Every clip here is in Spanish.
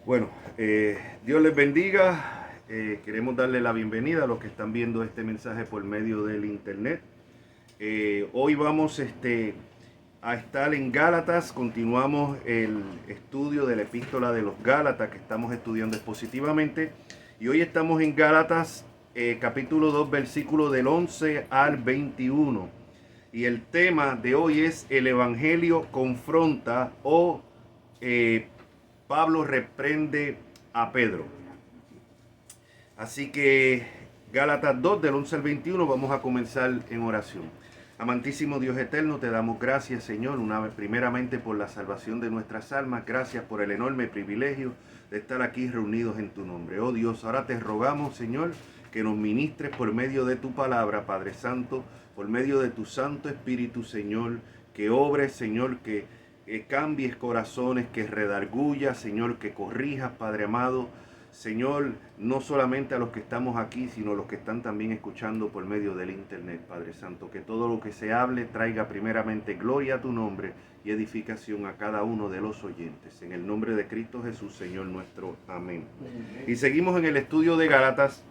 Bueno, Dios les bendiga. Queremos darle la bienvenida a los que están viendo este mensaje por medio del internet. Hoy vamos a estar en Gálatas. Continuamos el estudio de la epístola de los Gálatas que estamos estudiando expositivamente. Y hoy estamos en Gálatas capítulo 2, versículo del 11 al 21. Y el tema de hoy es el Evangelio confronta o Pablo reprende a Pedro. Así que Gálatas 2 del 11 al 21 vamos a comenzar en oración. Amantísimo Dios eterno, te damos gracias, Señor, una vez primeramente por la salvación de nuestras almas. Gracias por el enorme privilegio de estar aquí reunidos en tu nombre. Oh Dios, ahora te rogamos, Señor, que nos ministres por medio de tu palabra, Padre Santo, por medio de tu Santo Espíritu, Señor, que obres, Señor, que cambies corazones, que redargullas, Señor, que corrijas, Padre amado. Señor, no solamente a los que estamos aquí, sino a los que están también escuchando por medio del internet, Padre Santo, que todo lo que se hable traiga primeramente gloria a tu nombre y edificación a cada uno de los oyentes. En el nombre de Cristo Jesús, Señor nuestro. Amén. Y seguimos en el estudio de Gálatas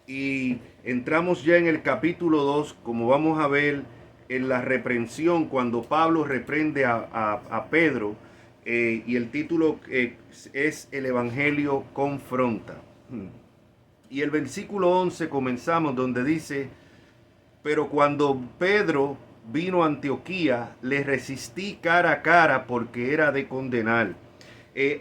y entramos ya en el capítulo 2, como vamos a ver en la reprensión, cuando Pablo reprende a Pedro. Y el título es El Evangelio confronta. Y el versículo 11 comenzamos donde dice: pero cuando Pedro vino a Antioquía, le resistí cara a cara porque era de condenar.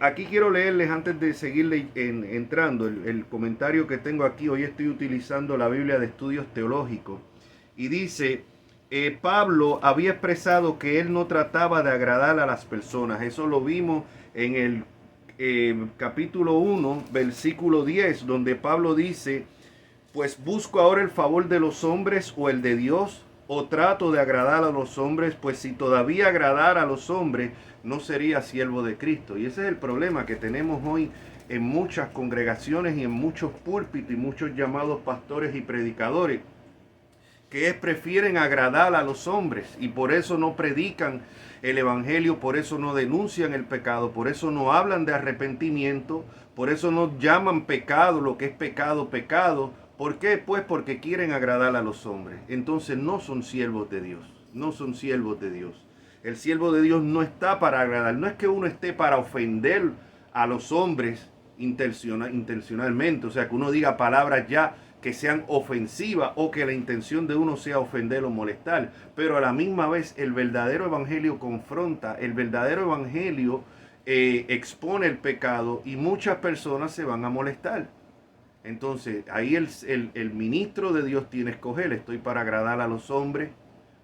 Aquí quiero leerles, antes de seguirle entrando, el comentario que tengo aquí. Hoy estoy utilizando la Biblia de Estudios Teológicos. Y dice: Pablo había expresado que él no trataba de agradar a las personas. Eso lo vimos en el capítulo 1, versículo 10, donde Pablo dice: pues busco ahora el favor de los hombres o el de Dios, o trato de agradar a los hombres, pues si todavía agradara a los hombres, no sería siervo de Cristo. Y ese es el problema que tenemos hoy en muchas congregaciones y en muchos púlpitos y muchos llamados pastores y predicadores, que prefieren agradar a los hombres y por eso no predican el evangelio, por eso no denuncian el pecado, por eso no hablan de arrepentimiento, por eso no llaman pecado lo que es pecado, pecado. ¿Por qué? Pues porque quieren agradar a los hombres. Entonces no son siervos de Dios, no son siervos de Dios. El siervo de Dios no está para agradar, no es que uno esté para ofender a los hombres intencionalmente, o sea, que uno diga palabras ya que sean ofensivas o que la intención de uno sea ofender o molestar, pero a la misma vez el verdadero evangelio confronta, el verdadero evangelio expone el pecado y muchas personas se van a molestar. Entonces ahí el ministro de Dios tiene que escoger: ¿estoy para agradar a los hombres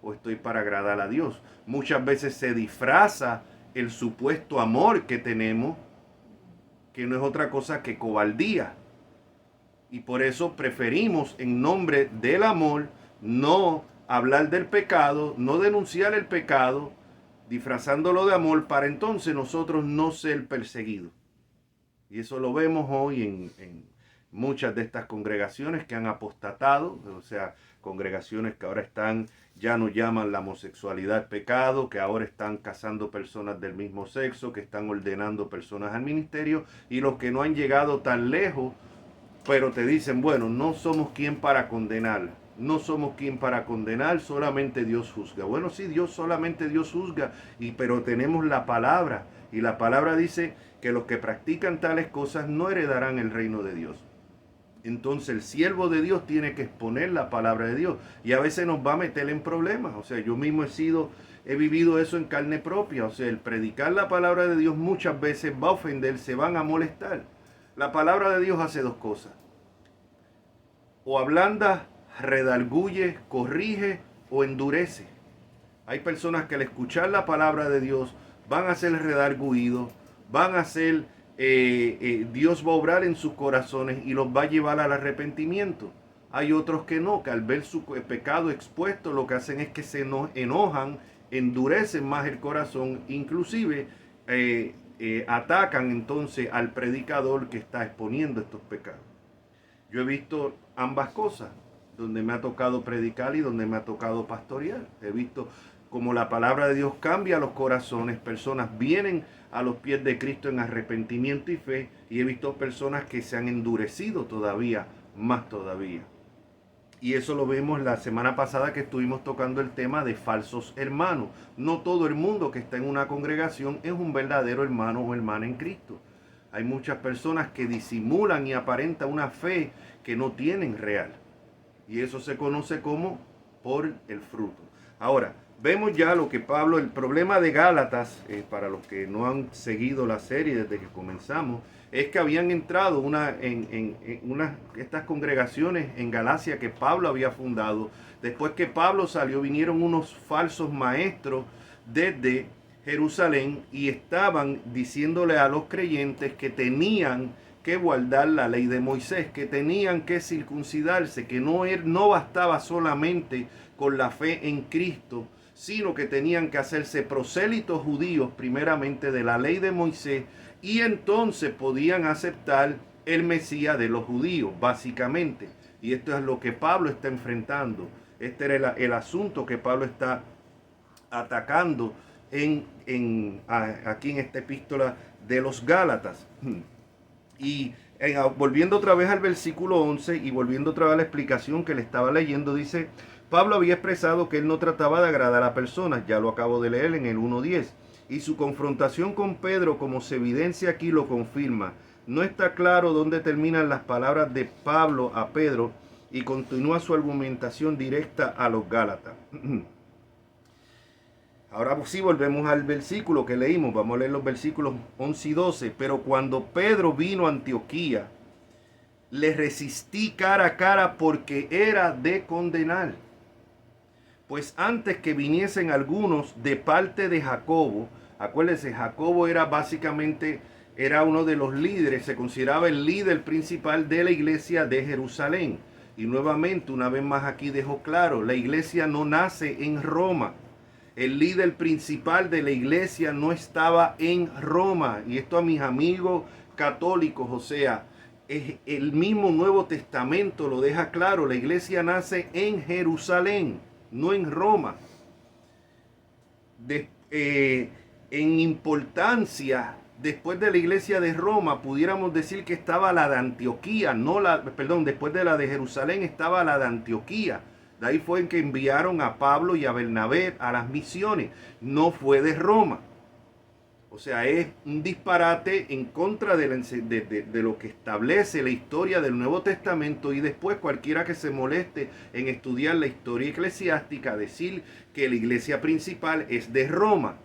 o estoy para agradar a Dios? Muchas veces se disfraza el supuesto amor que tenemos, que no es otra cosa que cobardía. Y por eso preferimos, en nombre del amor, no hablar del pecado, no denunciar el pecado, disfrazándolo de amor, para entonces nosotros no ser perseguidos. Y eso lo vemos hoy en muchas de estas congregaciones que han apostatado, o sea, congregaciones que ahora están, ya no llaman la homosexualidad pecado, que ahora están casando personas del mismo sexo, que están ordenando personas al ministerio, y los que no han llegado tan lejos, pero te dicen: bueno, no somos quien para condenar, no somos quien para condenar, solamente Dios juzga. Bueno, sí, solamente Dios juzga, pero tenemos la palabra, y la palabra dice que los que practican tales cosas no heredarán el reino de Dios. Entonces el siervo de Dios tiene que exponer la palabra de Dios, y a veces nos va a meter en problemas. O sea, yo mismo he vivido eso en carne propia. O sea, el predicar la palabra de Dios muchas veces va a ofender, se van a molestar. La palabra de Dios hace dos cosas: o ablanda, redarguye, corrige o endurece. Hay personas que al escuchar la palabra de Dios van a ser redarguidos, van a ser, Dios va a obrar en sus corazones y los va a llevar al arrepentimiento. Hay otros que no, que al ver su pecado expuesto lo que hacen es que se enojan, endurecen más el corazón, inclusive atacan entonces al predicador que está exponiendo estos pecados. Yo he visto ambas cosas, donde me ha tocado predicar y donde me ha tocado pastorear. He visto como la palabra de Dios cambia los corazones, personas vienen a los pies de Cristo en arrepentimiento y fe, y he visto personas que se han endurecido todavía, más todavía. Y eso lo vemos la semana pasada que estuvimos tocando el tema de falsos hermanos. No todo el mundo que está en una congregación es un verdadero hermano o hermana en Cristo. Hay muchas personas que disimulan y aparentan una fe que no tienen real. Y eso se conoce como por el fruto. Ahora, vemos ya lo que Pablo, el problema de Gálatas, para los que no han seguido la serie desde que comenzamos, es que habían entrado estas congregaciones en Galacia que Pablo había fundado. Después que Pablo salió, vinieron unos falsos maestros desde Jerusalén y estaban diciéndole a los creyentes que tenían que guardar la ley de Moisés, que tenían que circuncidarse, que no bastaba solamente con la fe en Cristo, sino que tenían que hacerse prosélitos judíos primeramente de la ley de Moisés, y entonces podían aceptar el Mesías de los judíos, básicamente. Y esto es lo que Pablo está enfrentando. Este era el asunto que Pablo está atacando aquí en esta epístola de los Gálatas. Y volviendo otra vez al versículo 11 y volviendo otra vez a la explicación que le estaba leyendo, dice, Pablo había expresado que él no trataba de agradar a personas, ya lo acabo de leer en el 1:10. Y su confrontación con Pedro, como se evidencia aquí, lo confirma. No está claro dónde terminan las palabras de Pablo a Pedro y continúa su argumentación directa a los Gálatas. Ahora sí volvemos al versículo que leímos. Vamos a leer los versículos 11 y 12. Pero cuando Pedro vino a Antioquía, le resistí cara a cara porque era de condenar. Pues antes que viniesen algunos de parte de Jacobo, acuérdense, Jacobo era uno de los líderes, se consideraba el líder principal de la iglesia de Jerusalén. Y nuevamente, una vez más aquí dejo claro, la iglesia no nace en Roma. El líder principal de la iglesia no estaba en Roma. Y esto a mis amigos católicos, o sea, el mismo Nuevo Testamento lo deja claro. La iglesia nace en Jerusalén, no en Roma. En importancia, después de la iglesia de Roma, pudiéramos decir que estaba la de Antioquía, después de la de Jerusalén estaba la de Antioquía. De ahí fue en que enviaron a Pablo y a Bernabé a las misiones. No fue de Roma. O sea, es un disparate en contra de lo que establece la historia del Nuevo Testamento, y después cualquiera que se moleste en estudiar la historia eclesiástica, decir que la iglesia principal es de Roma,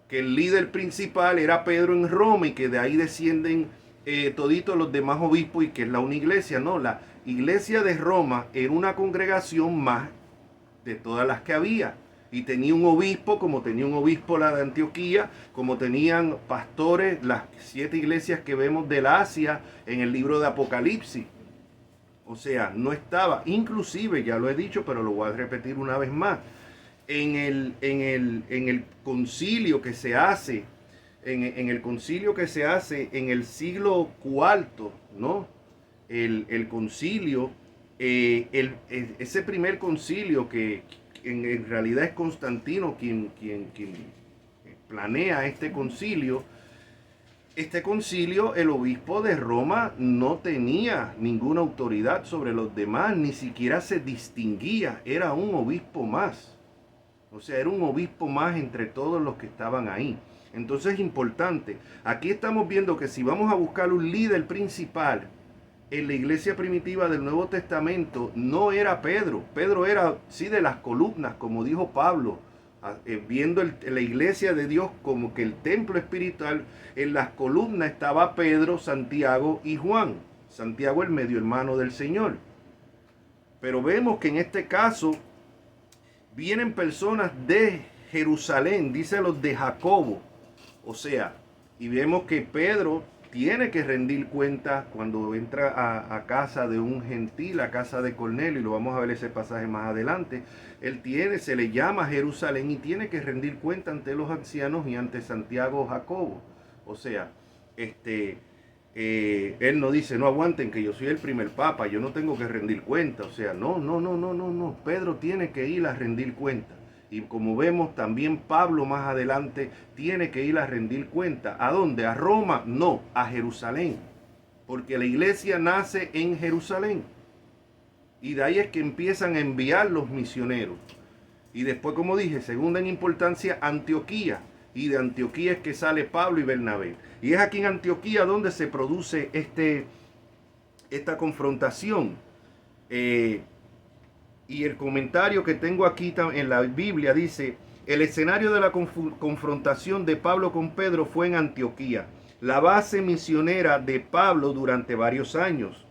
que el líder principal era Pedro en Roma y que de ahí descienden toditos los demás obispos y que es la una iglesia. No, la iglesia de Roma era una congregación más de todas las que había. Y tenía un obispo, como tenía un obispo la de Antioquía, como tenían pastores las 7 iglesias que vemos del Asia en el libro de Apocalipsis. O sea, no estaba, inclusive, ya lo he dicho, pero lo voy a repetir una vez más, en el concilio que se hace, en el concilio que se hace en el siglo IV, ¿no? El concilio, ese primer concilio que en realidad es Constantino quien planea este concilio, el obispo de Roma no tenía ninguna autoridad sobre los demás, ni siquiera se distinguía, era un obispo más. O sea, era un obispo más entre todos los que estaban ahí. Entonces es importante. Aquí estamos viendo que si vamos a buscar un líder principal en la iglesia primitiva del Nuevo Testamento, no era Pedro. Pedro era, sí, de las columnas, como dijo Pablo, viendo la iglesia de Dios como que el templo espiritual. En las columnas estaba Pedro, Santiago y Juan. Santiago, el medio hermano del Señor. Pero vemos que en este caso vienen personas de Jerusalén, dice los de Jacobo. O sea, y vemos que Pedro tiene que rendir cuenta cuando entra a casa de un gentil, a casa de Cornelio, y lo vamos a ver ese pasaje más adelante. Se le llama Jerusalén y tiene que rendir cuenta ante los ancianos y ante Santiago o Jacobo. O sea, él no dice, no aguanten que yo soy el primer papa, yo no tengo que rendir cuenta. O sea, no. Pedro tiene que ir a rendir cuenta. Y como vemos, también Pablo más adelante tiene que ir a rendir cuenta. ¿A dónde? ¿A Roma? No, a Jerusalén. Porque la iglesia nace en Jerusalén. Y de ahí es que empiezan a enviar los misioneros. Y después, como dije, segunda en importancia, Antioquía. Y de Antioquía es que sale Pablo y Bernabé. Y es aquí en Antioquía donde se produce esta confrontación. Y el comentario que tengo aquí en la Biblia dice: el escenario de la confrontación de Pablo con Pedro fue en Antioquía, la base misionera de Pablo durante varios años.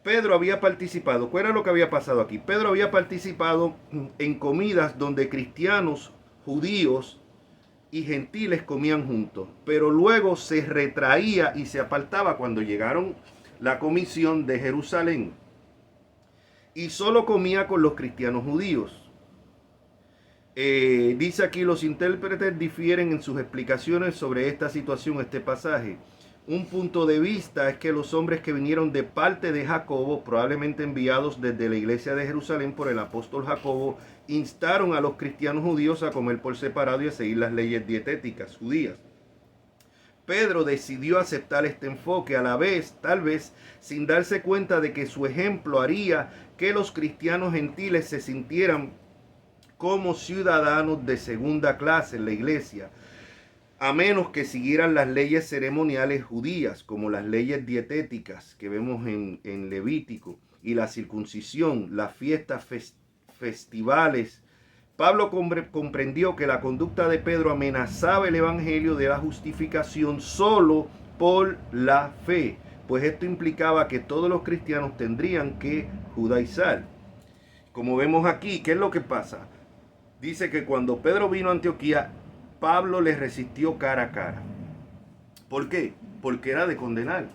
Pedro había participado, ¿cuál era lo que había pasado aquí? Pedro había participado en comidas donde cristianos, judíos y gentiles comían juntos, pero luego se retraía y se apartaba cuando llegaron la comisión de Jerusalén. Y solo comía con los cristianos judíos. Dice aquí: los intérpretes difieren en sus explicaciones sobre esta situación, este pasaje. Un punto de vista es que los hombres que vinieron de parte de Jacobo, probablemente enviados desde la iglesia de Jerusalén por el apóstol Jacobo, instaron a los cristianos judíos a comer por separado y a seguir las leyes dietéticas judías. Pedro decidió aceptar este enfoque a la vez, tal vez sin darse cuenta de que su ejemplo haría que los cristianos gentiles se sintieran como ciudadanos de segunda clase en la iglesia, a menos que siguieran las leyes ceremoniales judías, como las leyes dietéticas que vemos en Levítico, y la circuncisión, las fiestas festivales. Pablo comprendió que la conducta de Pedro amenazaba el evangelio de la justificación solo por la fe, pues esto implicaba que todos los cristianos tendrían que judaizar. Como vemos aquí, ¿qué es lo que pasa? Dice que cuando Pedro vino a Antioquía, Pablo le resistió cara a cara. ¿Por qué? Porque era de condenar.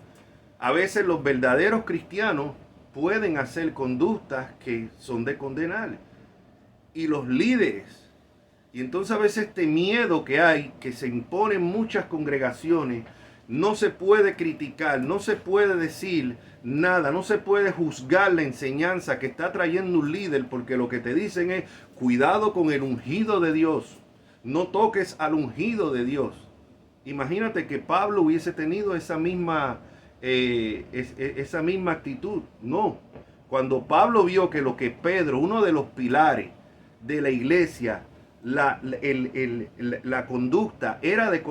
A veces los verdaderos cristianos pueden hacer conductas que son de condenar. Y los líderes. Y entonces a veces este miedo que hay, que se impone en muchas congregaciones, no se puede criticar, no se puede decir nada, no se puede juzgar la enseñanza que está trayendo un líder, porque lo que te dicen es: cuidado con el ungido de Dios, no toques al ungido de Dios. Imagínate que Pablo hubiese tenido esa misma actitud. No, cuando Pablo vio que lo que Pedro, uno de los pilares de la iglesia, la conducta era de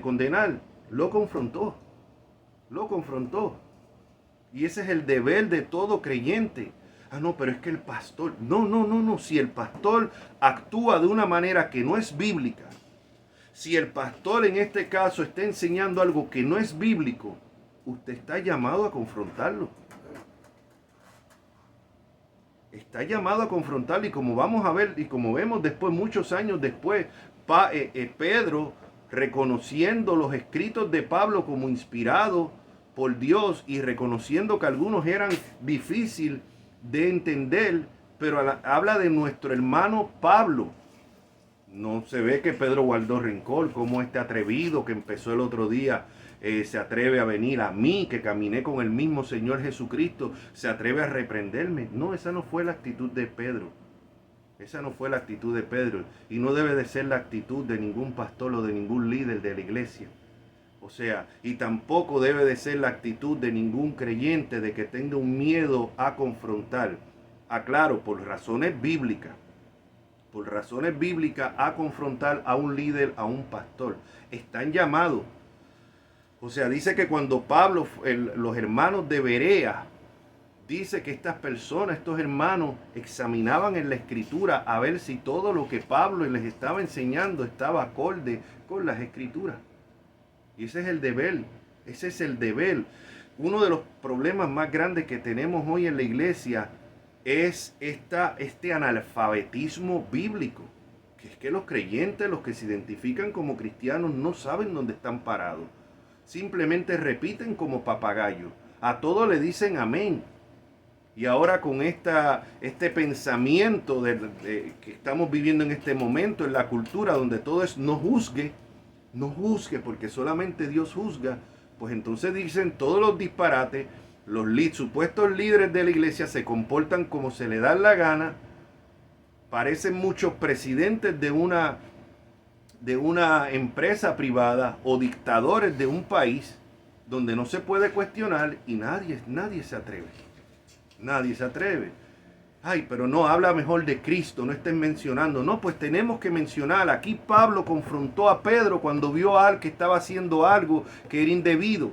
condenar, lo confrontó. Y ese es el deber de todo creyente. Ah, no, pero es que el pastor... No. Si el pastor actúa de una manera que no es bíblica, si el pastor en este caso está enseñando algo que no es bíblico, usted está llamado a confrontarlo. Está llamado a confrontarlo, y como vamos a ver, y como vemos después, muchos años después, Pedro, reconociendo los escritos de Pablo como inspirados por Dios y reconociendo que algunos eran difíciles de entender, pero habla de nuestro hermano Pablo. No se ve que Pedro guardó rencor, como este atrevido que empezó el otro día se atreve a venir a mí, que caminé con el mismo Señor Jesucristo, se atreve a reprenderme. No, esa no fue la actitud de Pedro. Esa no fue la actitud de Pedro, y no debe de ser la actitud de ningún pastor o de ningún líder de la iglesia. O sea, y tampoco debe de ser la actitud de ningún creyente de que tenga un miedo a confrontar. Aclaro, por razones bíblicas a confrontar a un líder, a un pastor. Están llamados. O sea, dice que cuando Pablo, los hermanos de Berea, dice que estas personas, estos hermanos, examinaban en la escritura a ver si todo lo que Pablo les estaba enseñando estaba acorde con las escrituras. Y ese es el deber. Uno de los problemas más grandes que tenemos hoy en la iglesia es este analfabetismo bíblico. Que es que los creyentes, los que se identifican como cristianos, no saben dónde están parados. Simplemente repiten como papagayos. A todo le dicen amén. Y ahora con este pensamiento que estamos viviendo en este momento, en la cultura donde todo es no juzgue porque solamente Dios juzga, pues entonces dicen todos los disparates. Los supuestos líderes de la iglesia se comportan como se le da la gana, Parecen muchos presidentes de una empresa privada o dictadores de un país donde no se puede cuestionar y nadie se atreve. Nadie se atreve. Ay, pero no, habla mejor de Cristo, no estén mencionando. No, pues tenemos que mencionar. Aquí Pablo confrontó a Pedro cuando vio a alguien que estaba haciendo algo que era indebido.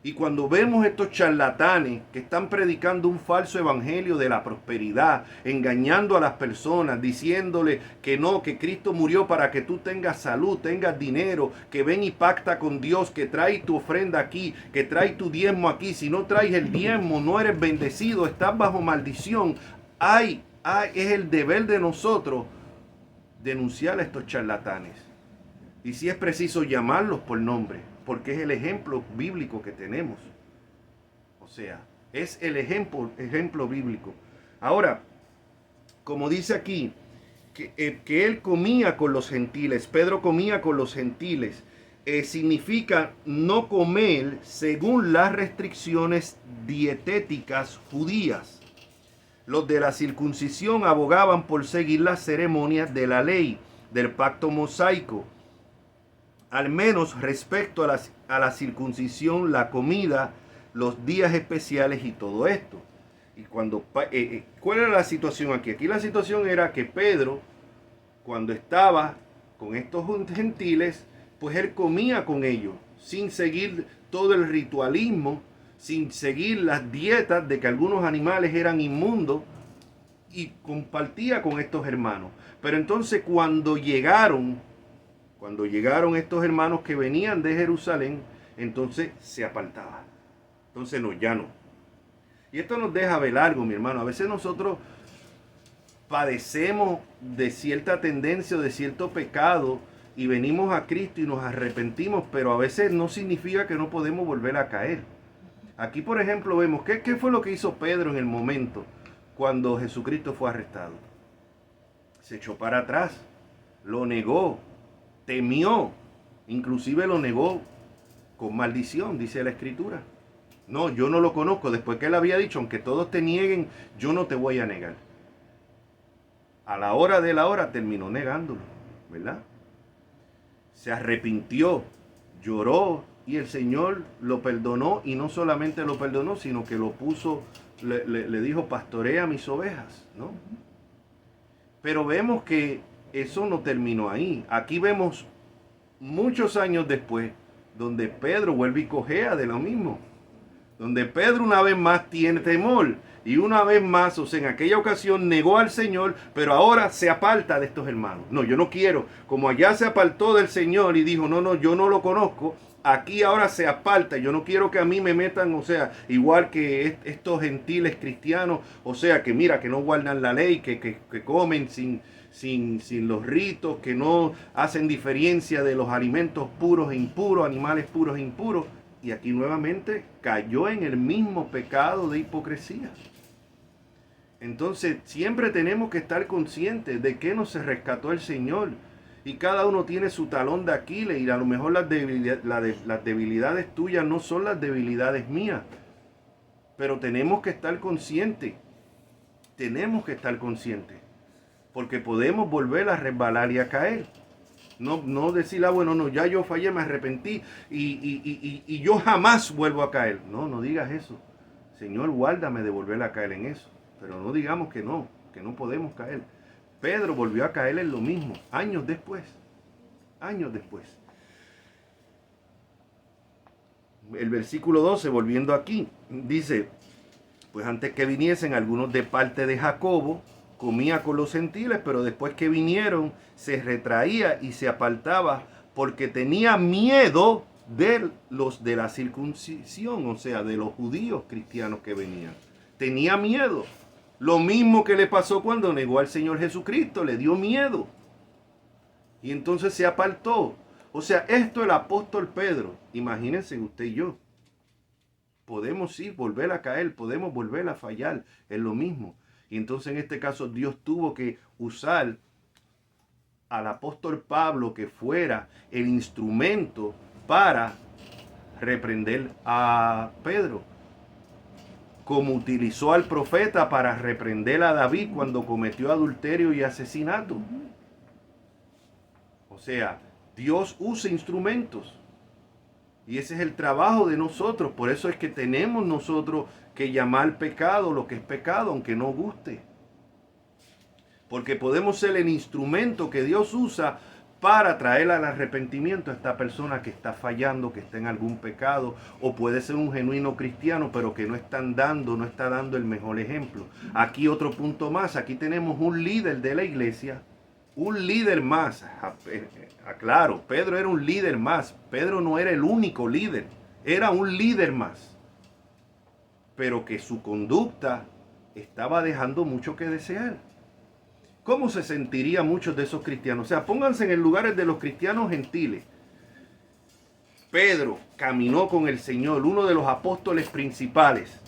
Y cuando vemos estos charlatanes que están predicando un falso evangelio de la prosperidad, engañando a las personas, diciéndole que no, que Cristo murió para que tú tengas salud, tengas dinero, que ven y pacta con Dios, que trae tu ofrenda aquí, que trae tu diezmo aquí. Si no traes el diezmo, no eres bendecido, estás bajo maldición. Es el deber de nosotros denunciar a estos charlatanes. Y si es preciso llamarlos por nombre, porque es el ejemplo bíblico que tenemos. O sea, es el ejemplo bíblico. Ahora, como dice aquí, que él comía con los gentiles, Pedro comía con los gentiles, significa no comer según las restricciones dietéticas judías. Los de la circuncisión abogaban por seguir las ceremonias de la ley, del pacto mosaico. Al menos respecto a la circuncisión, la comida, los días especiales y todo esto. Y ¿cuál era la situación aquí? Aquí la situación era que Pedro, cuando estaba con estos gentiles, pues él comía con ellos, sin seguir todo el ritualismo, sin seguir las dietas de que algunos animales eran inmundos, y compartía con estos hermanos. Pero entonces cuando llegaron estos hermanos que venían de Jerusalén, entonces se apartaba. Entonces no, ya no. Y esto nos deja ver algo, mi hermano. A veces nosotros padecemos de cierta tendencia o de cierto pecado y venimos a Cristo y nos arrepentimos, pero a veces no significa que no podemos volver a caer. Aquí, por ejemplo, vemos qué fue lo que hizo Pedro en el momento cuando Jesucristo fue arrestado. Se echó para atrás, lo negó, temió, inclusive lo negó con maldición, dice la Escritura. No, yo no lo conozco. Después que él había dicho, aunque todos te nieguen, yo no te voy a negar. A la hora de la hora terminó negándolo, ¿verdad? Se arrepintió, lloró y el Señor lo perdonó, y no solamente lo perdonó, sino que lo puso, le dijo, pastorea mis ovejas, ¿no? Pero vemos que eso no terminó ahí. Aquí vemos muchos años después, donde Pedro vuelve y cojea de lo mismo. Donde Pedro una vez más tiene temor. Y una vez más, o sea, en aquella ocasión negó al Señor, pero ahora se aparta de estos hermanos. No, yo no quiero. Como allá se apartó del Señor y dijo, no, yo no lo conozco. Aquí ahora se aparta. Yo no quiero que a mí me metan, o sea, igual que estos gentiles cristianos, o sea, que mira, que no guardan la ley, que comen sin los ritos, que no hacen diferencia de los alimentos puros e impuros, animales puros e impuros. Y aquí nuevamente cayó en el mismo pecado de hipocresía. Entonces siempre tenemos que estar conscientes de que nos rescató el Señor. Y cada uno tiene su talón de Aquiles, y a lo mejor las debilidades tuyas no son las debilidades mías. Pero tenemos que estar conscientes. Tenemos que estar conscientes. Porque podemos volver a resbalar y a caer. No decir, bueno, no, ya yo fallé, me arrepentí y yo jamás vuelvo a caer. No digas eso. Señor, guárdame de volver a caer en eso. Pero no digamos que no podemos caer. Pedro volvió a caer en lo mismo, años después. El versículo 12, volviendo aquí, dice, pues antes que viniesen algunos de parte de Jacobo, comía con los gentiles, pero después que vinieron se retraía y se apartaba porque tenía miedo de los de la circuncisión, o sea, de los judíos cristianos que venían. Tenía miedo. Lo mismo que le pasó cuando negó al Señor Jesucristo, le dio miedo. Y entonces se apartó. O sea, esto el apóstol Pedro, imagínense usted y yo. Podemos sí volver a caer, podemos volver a fallar, es lo mismo. Y entonces en este caso Dios tuvo que usar al apóstol Pablo, que fuera el instrumento para reprender a Pedro. como utilizó al profeta para reprender a David cuando cometió adulterio y asesinato. O sea, Dios usa instrumentos. Y ese es el trabajo de nosotros. Por eso es que tenemos nosotros que llamar pecado lo que es pecado, aunque no guste. Porque podemos ser el instrumento que Dios usa para traer al arrepentimiento a esta persona que está fallando, que está en algún pecado, o puede ser un genuino cristiano, pero que no está dando el mejor ejemplo. Aquí otro punto más, aquí tenemos un líder de la iglesia, un líder más. Aclaro, Pedro era un líder más, Pedro no era el único líder, era un líder más, pero que su conducta estaba dejando mucho que desear. ¿Cómo se sentirían muchos de esos cristianos? O sea, pónganse en el lugar de los cristianos gentiles. Pedro caminó con el Señor, uno de los apóstoles principales.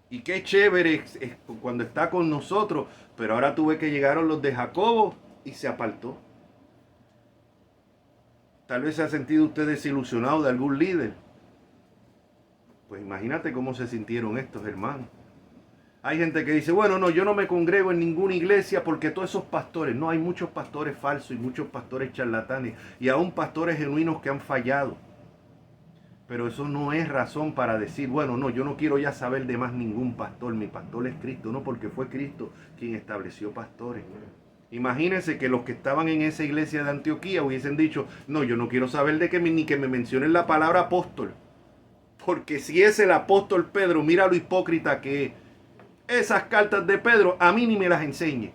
Y qué chévere es cuando está con nosotros, pero ahora tuve que llegaron los de Jacobo y se apartó. Tal vez se ha sentido usted desilusionado de algún líder. Pues imagínate cómo se sintieron estos hermanos. Hay gente que dice, bueno, no, yo no me congrego en ninguna iglesia porque todos esos pastores, no, hay muchos pastores falsos y muchos pastores charlatanes y aún pastores genuinos que han fallado. Pero eso no es razón para decir, bueno, no, yo no quiero ya saber de más ningún pastor, mi pastor es Cristo, no, porque fue Cristo quien estableció pastores. Imagínense que los que estaban en esa iglesia de Antioquía hubiesen dicho, no, yo no quiero saber de que ni que me mencionen la palabra apóstol, porque si es el apóstol Pedro, mira lo hipócrita que es. Esas cartas de Pedro a mí ni me las enseñe.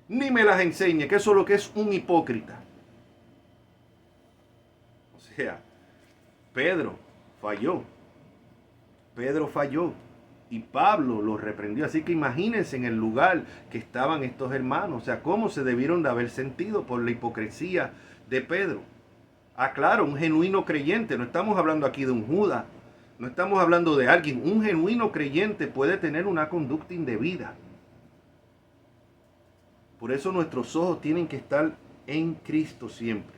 Ni me las enseñe, que eso es lo que es un hipócrita. O sea, Pedro falló. Pedro falló. Y Pablo lo reprendió. Así que imagínense en el lugar que estaban estos hermanos. O sea, cómo se debieron de haber sentido por la hipocresía de Pedro. Claro, un genuino creyente. No estamos hablando aquí de un Judas. No estamos hablando de alguien. Un genuino creyente puede tener una conducta indebida. Por eso nuestros ojos tienen que estar en Cristo siempre.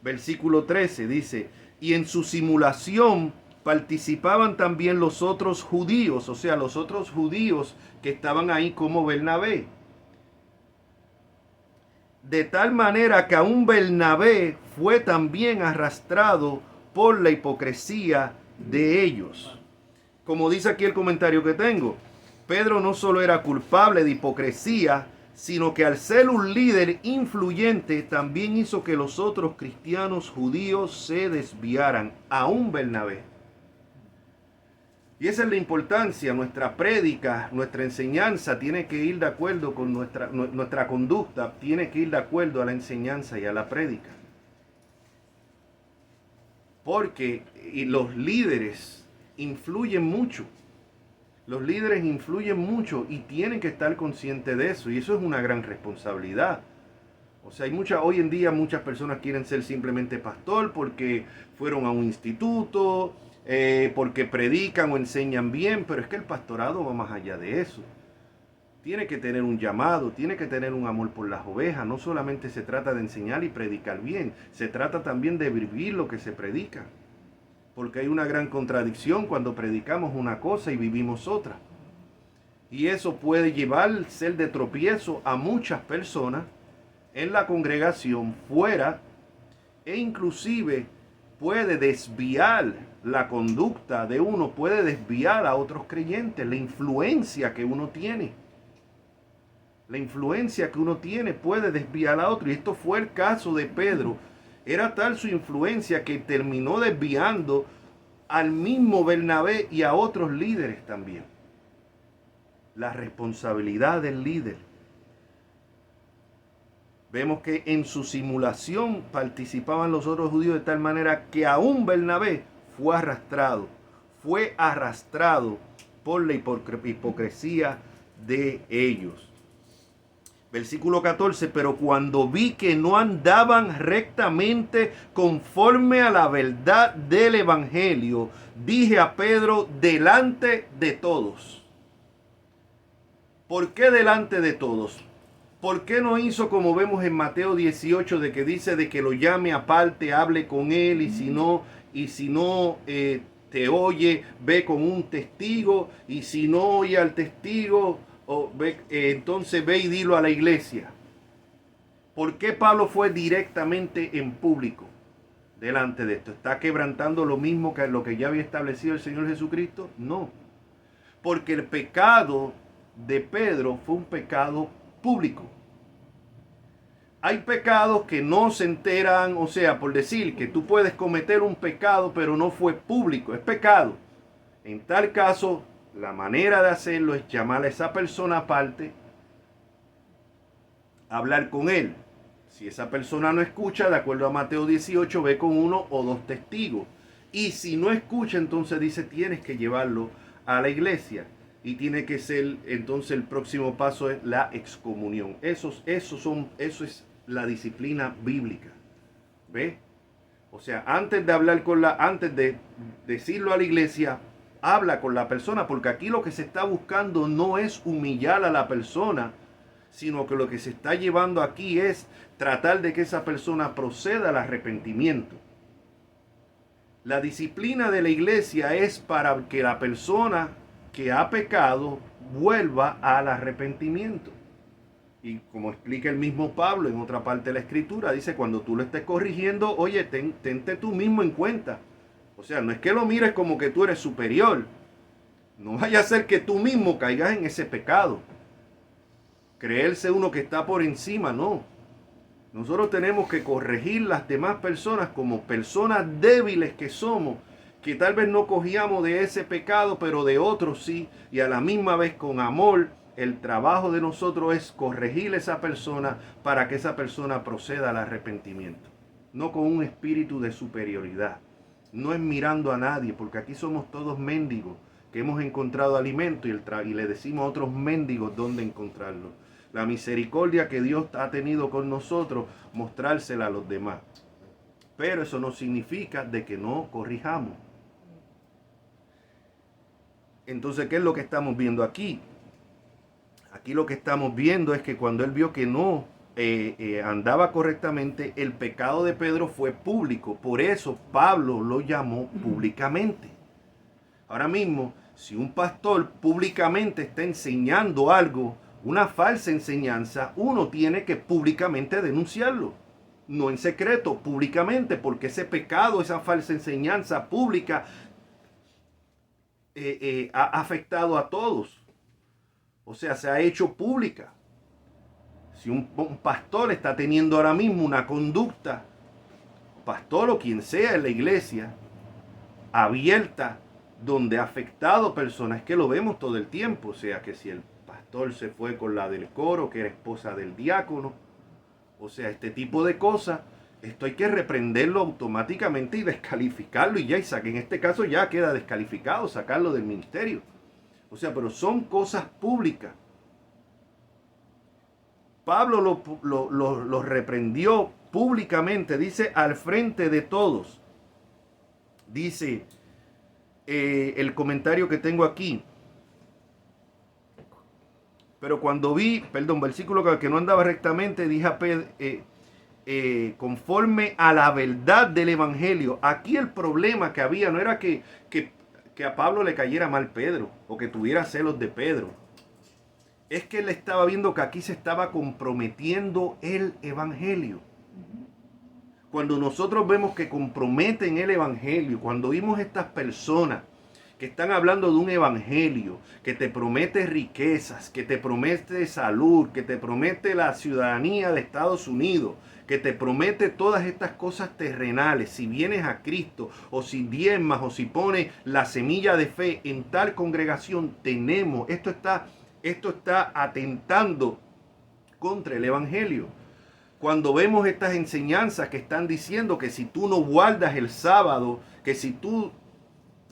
Versículo 13 dice, y en su simulación participaban también los otros judíos, o sea, los otros judíos que estaban ahí como Bernabé. De tal manera que aún Bernabé fue también arrastrado por la hipocresía de ellos. Como dice aquí el comentario que tengo, Pedro no solo era culpable de hipocresía, sino que al ser un líder influyente también hizo que los otros cristianos judíos se desviaran, aún Bernabé. Y esa es la importancia. Nuestra prédica, nuestra enseñanza tiene que ir de acuerdo con nuestra conducta, tiene que ir de acuerdo a la enseñanza y a la prédica. Porque los líderes influyen mucho. Los líderes influyen mucho y tienen que estar conscientes de eso. Y eso es una gran responsabilidad. O sea, hoy en día muchas personas quieren ser simplemente pastor porque fueron a un instituto, porque predican o enseñan bien. Pero es que el pastorado va más allá de eso. Tiene que tener un llamado, tiene que tener un amor por las ovejas. No solamente se trata de enseñar y predicar bien, se trata también de vivir lo que se predica. Porque hay una gran contradicción cuando predicamos una cosa y vivimos otra. Y eso puede ser de tropiezo a muchas personas en la congregación, fuera, e inclusive puede desviar la conducta de uno, puede desviar a otros creyentes, la influencia que uno tiene. La influencia que uno tiene puede desviar a otro. Y esto fue el caso de Pedro. Era tal su influencia que terminó desviando al mismo Bernabé y a otros líderes también. La responsabilidad del líder. Vemos que en su simulación participaban los otros judíos de tal manera que aún Bernabé fue arrastrado por la hipocresía de ellos. Versículo 14, pero cuando vi que no andaban rectamente conforme a la verdad del evangelio, dije a Pedro delante de todos. ¿Por qué delante de todos? ¿Por qué no hizo como vemos en Mateo 18 de que dice de que lo llame aparte, hable con él y si no te oye, ve con un testigo, y si no oye al testigo, entonces ve y dilo a la iglesia. ¿Por qué Pablo fue directamente en público delante de esto? ¿Está quebrantando lo mismo que lo que ya había establecido el Señor Jesucristo? No, porque el pecado de Pedro fue un pecado público. Hay pecados que no se enteran, o sea, por decir que tú puedes cometer un pecado, pero no fue público, es pecado. En tal caso, la manera de hacerlo es llamar a esa persona aparte, hablar con él. Si esa persona no escucha, de acuerdo a Mateo 18, ve con uno o dos testigos. Y si no escucha, entonces dice, tienes que llevarlo a la iglesia. Y tiene que ser, entonces el próximo paso es la excomunión. Eso es la disciplina bíblica. ¿Ve? O sea, antes de decirlo a la iglesia, habla con la persona, porque aquí lo que se está buscando no es humillar a la persona, sino que lo que se está llevando aquí es tratar de que esa persona proceda al arrepentimiento. La disciplina de la iglesia es para que la persona que ha pecado vuelva al arrepentimiento. Y como explica el mismo Pablo en otra parte de la escritura, dice, cuando tú lo estés corrigiendo, oye, tente tú mismo en cuenta. O sea, no es que lo mires como que tú eres superior. No vaya a ser que tú mismo caigas en ese pecado. Creerse uno que está por encima, no. Nosotros tenemos que corregir las demás personas como personas débiles que somos, que tal vez no cogíamos de ese pecado, pero de otros sí, y a la misma vez con amor. El trabajo de nosotros es corregir a esa persona para que esa persona proceda al arrepentimiento. No con un espíritu de superioridad. No es mirando a nadie, porque aquí somos todos mendigos que hemos encontrado alimento y le decimos a otros mendigos dónde encontrarlo. La misericordia que Dios ha tenido con nosotros, mostrársela a los demás. Pero eso no significa de que no corrijamos. Entonces, ¿qué es lo que estamos viendo aquí? Aquí lo que estamos viendo es que cuando él vio que no andaba correctamente, el pecado de Pedro fue público. Por eso Pablo lo llamó públicamente. Ahora mismo, si un pastor públicamente está enseñando algo, una falsa enseñanza, uno tiene que públicamente denunciarlo. No en secreto, públicamente, porque ese pecado, esa falsa enseñanza pública ha afectado a todos. O sea, se ha hecho pública. Si un pastor está teniendo ahora mismo una conducta, pastor o quien sea en la iglesia, abierta, donde ha afectado personas, que lo vemos todo el tiempo. O sea, que si el pastor se fue con la del coro, que era esposa del diácono, o sea, este tipo de cosas, esto hay que reprenderlo automáticamente y descalificarlo, y ya, en este caso ya queda descalificado, sacarlo del ministerio. O sea, pero son cosas públicas. Pablo lo reprendió públicamente, dice, al frente de todos. Dice el comentario que tengo aquí. Pero cuando vi, versículo que no andaba rectamente, dije a Pedro, conforme a la verdad del evangelio. Aquí el problema que había no era que a Pablo le cayera mal Pedro, o que tuviera celos de Pedro. Es que él estaba viendo que aquí se estaba comprometiendo el evangelio. Cuando nosotros vemos que comprometen el evangelio, cuando vimos estas personas que están hablando de un evangelio que te promete riquezas, que te promete salud, que te promete la ciudadanía de Estados Unidos, que te promete todas estas cosas terrenales, si vienes a Cristo, o si diezmas, o si pones la semilla de fe en tal congregación, esto está atentando contra el evangelio. Cuando vemos estas enseñanzas que están diciendo que si tú no guardas el sábado, que si tú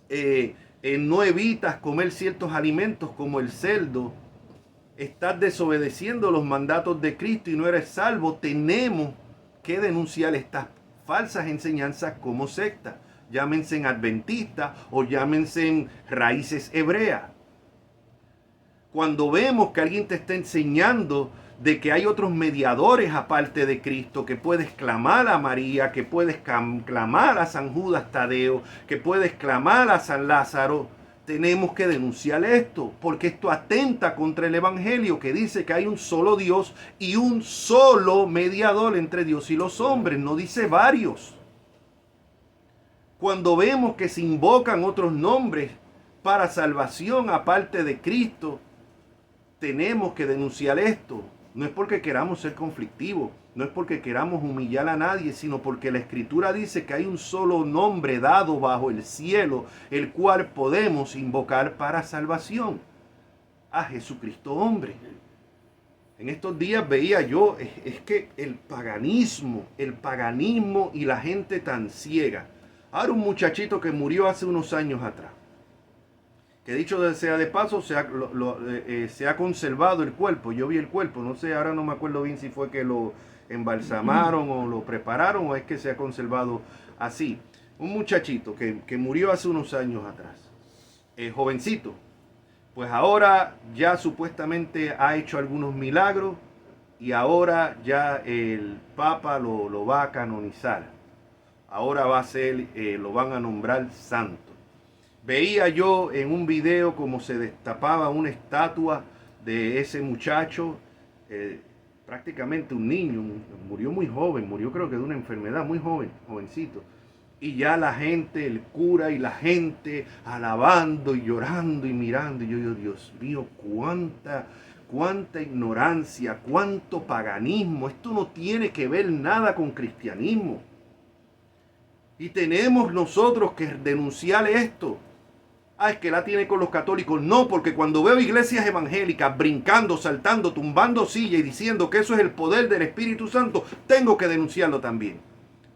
no evitas comer ciertos alimentos como el cerdo, estás desobedeciendo los mandatos de Cristo y no eres salvo, tenemos que denunciar estas falsas enseñanzas como secta. Llámense adventistas o llámense raíces hebreas. Cuando vemos que alguien te está enseñando de que hay otros mediadores aparte de Cristo, que puedes clamar a María, que puedes clamar a San Judas Tadeo, que puedes clamar a San Lázaro. Tenemos que denunciar esto, porque esto atenta contra el Evangelio, que dice que hay un solo Dios y un solo mediador entre Dios y los hombres, no dice varios. Cuando vemos que se invocan otros nombres para salvación aparte de Cristo, tenemos que denunciar esto. No es porque queramos ser conflictivos, no es porque queramos humillar a nadie, sino porque la Escritura dice que hay un solo nombre dado bajo el cielo, el cual podemos invocar para salvación: a Jesucristo hombre. En estos días veía yo, es que el paganismo y la gente tan ciega. Ahora un muchachito que murió hace unos años atrás, que dicho sea de paso, se ha conservado el cuerpo. Yo vi el cuerpo, no sé, ahora no me acuerdo bien si fue que lo embalsamaron o lo prepararon o es que se ha conservado así. Un muchachito que murió hace unos años atrás, jovencito, pues ahora ya supuestamente ha hecho algunos milagros y ahora ya el Papa lo va a canonizar. Ahora va a ser, lo van a nombrar santo. Veía yo en un video cómo se destapaba una estatua de ese muchacho, prácticamente un niño, murió muy joven, murió creo que de una enfermedad, muy joven, jovencito. Y ya la gente, el cura y la gente alabando y llorando y mirando. Y yo, Dios mío, cuánta ignorancia, cuánto paganismo. Esto no tiene que ver nada con cristianismo. Y tenemos nosotros que denunciar esto. Es que la tiene con los católicos. No, porque cuando veo iglesias evangélicas brincando, saltando, tumbando silla y diciendo que eso es el poder del Espíritu Santo, tengo que denunciarlo también.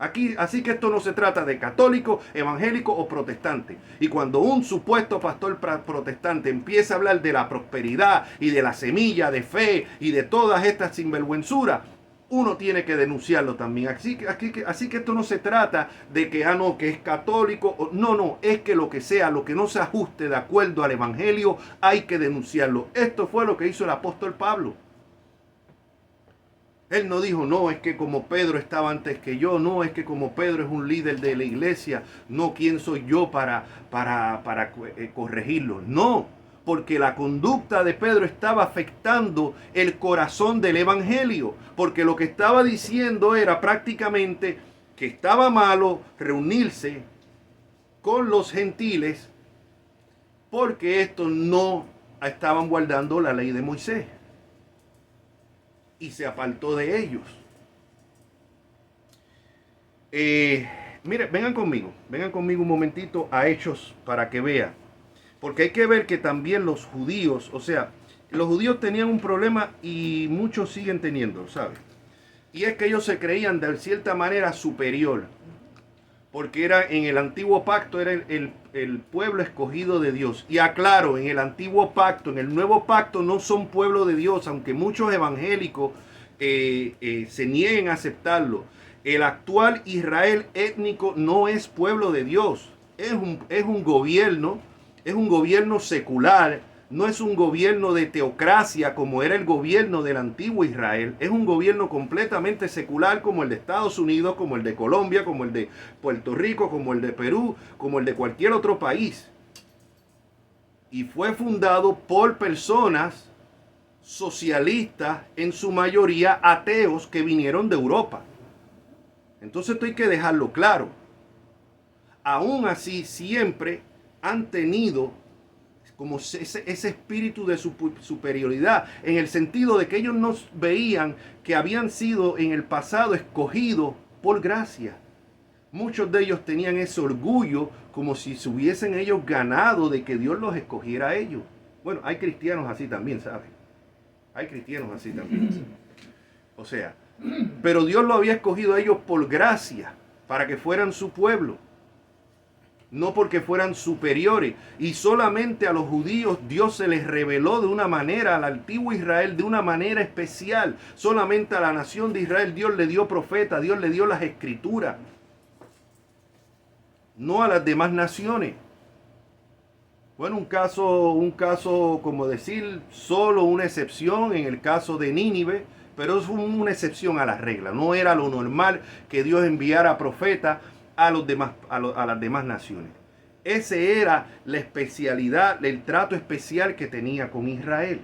Aquí, así que esto no se trata de católico, evangélico o protestante. Y cuando un supuesto pastor protestante empieza a hablar de la prosperidad y de la semilla de fe y de todas estas sinvergüenzuras, uno tiene que denunciarlo también. Así que esto no se trata de que, no, que es católico. No, es que lo que sea, lo que no se ajuste de acuerdo al evangelio, hay que denunciarlo. Esto fue lo que hizo el apóstol Pablo. Él no dijo, no, es que como Pedro estaba antes que yo, no, es que como Pedro es un líder de la iglesia, no, ¿quién soy yo para corregirlo? No. Porque la conducta de Pedro estaba afectando el corazón del evangelio. Porque lo que estaba diciendo era prácticamente que estaba malo reunirse con los gentiles porque estos no estaban guardando la ley de Moisés. Y se apartó de ellos. Mire, vengan conmigo un momentito a Hechos para que vean. Porque hay que ver que también los judíos, o sea, los judíos tenían un problema y muchos siguen teniendo, ¿sabes? Y es que ellos se creían de cierta manera superior. Porque era en el antiguo pacto, era el pueblo escogido de Dios. Y aclaro, en el antiguo pacto, en el nuevo pacto no son pueblo de Dios, aunque muchos evangélicos se nieguen a aceptarlo. El actual Israel étnico no es pueblo de Dios, es un gobierno. Es un gobierno secular, no es un gobierno de teocracia como era el gobierno del antiguo Israel. Es un gobierno completamente secular como el de Estados Unidos, como el de Colombia, como el de Puerto Rico, como el de Perú, como el de cualquier otro país. Y fue fundado por personas socialistas, en su mayoría ateos, que vinieron de Europa. Entonces esto hay que dejarlo claro. Aún así, siempre han tenido como ese espíritu de superioridad, en el sentido de que ellos no veían que habían sido en el pasado escogidos por gracia. Muchos de ellos tenían ese orgullo como si se hubiesen ellos ganado de que Dios los escogiera a ellos. Bueno, hay cristianos así también, ¿sabes? Hay cristianos así también. O sea, pero Dios los había escogido a ellos por gracia, para que fueran su pueblo. No porque fueran superiores. Y solamente a los judíos Dios se les reveló de una manera, al antiguo Israel de una manera especial. Solamente a la nación de Israel Dios le dio profeta, Dios le dio las escrituras. No a las demás naciones. Bueno, un caso, como decir, solo una excepción en el caso de Nínive, pero es una excepción a la regla. No era lo normal que Dios enviara profetas a las demás naciones. Ese era la especialidad, el trato especial que tenía con Israel.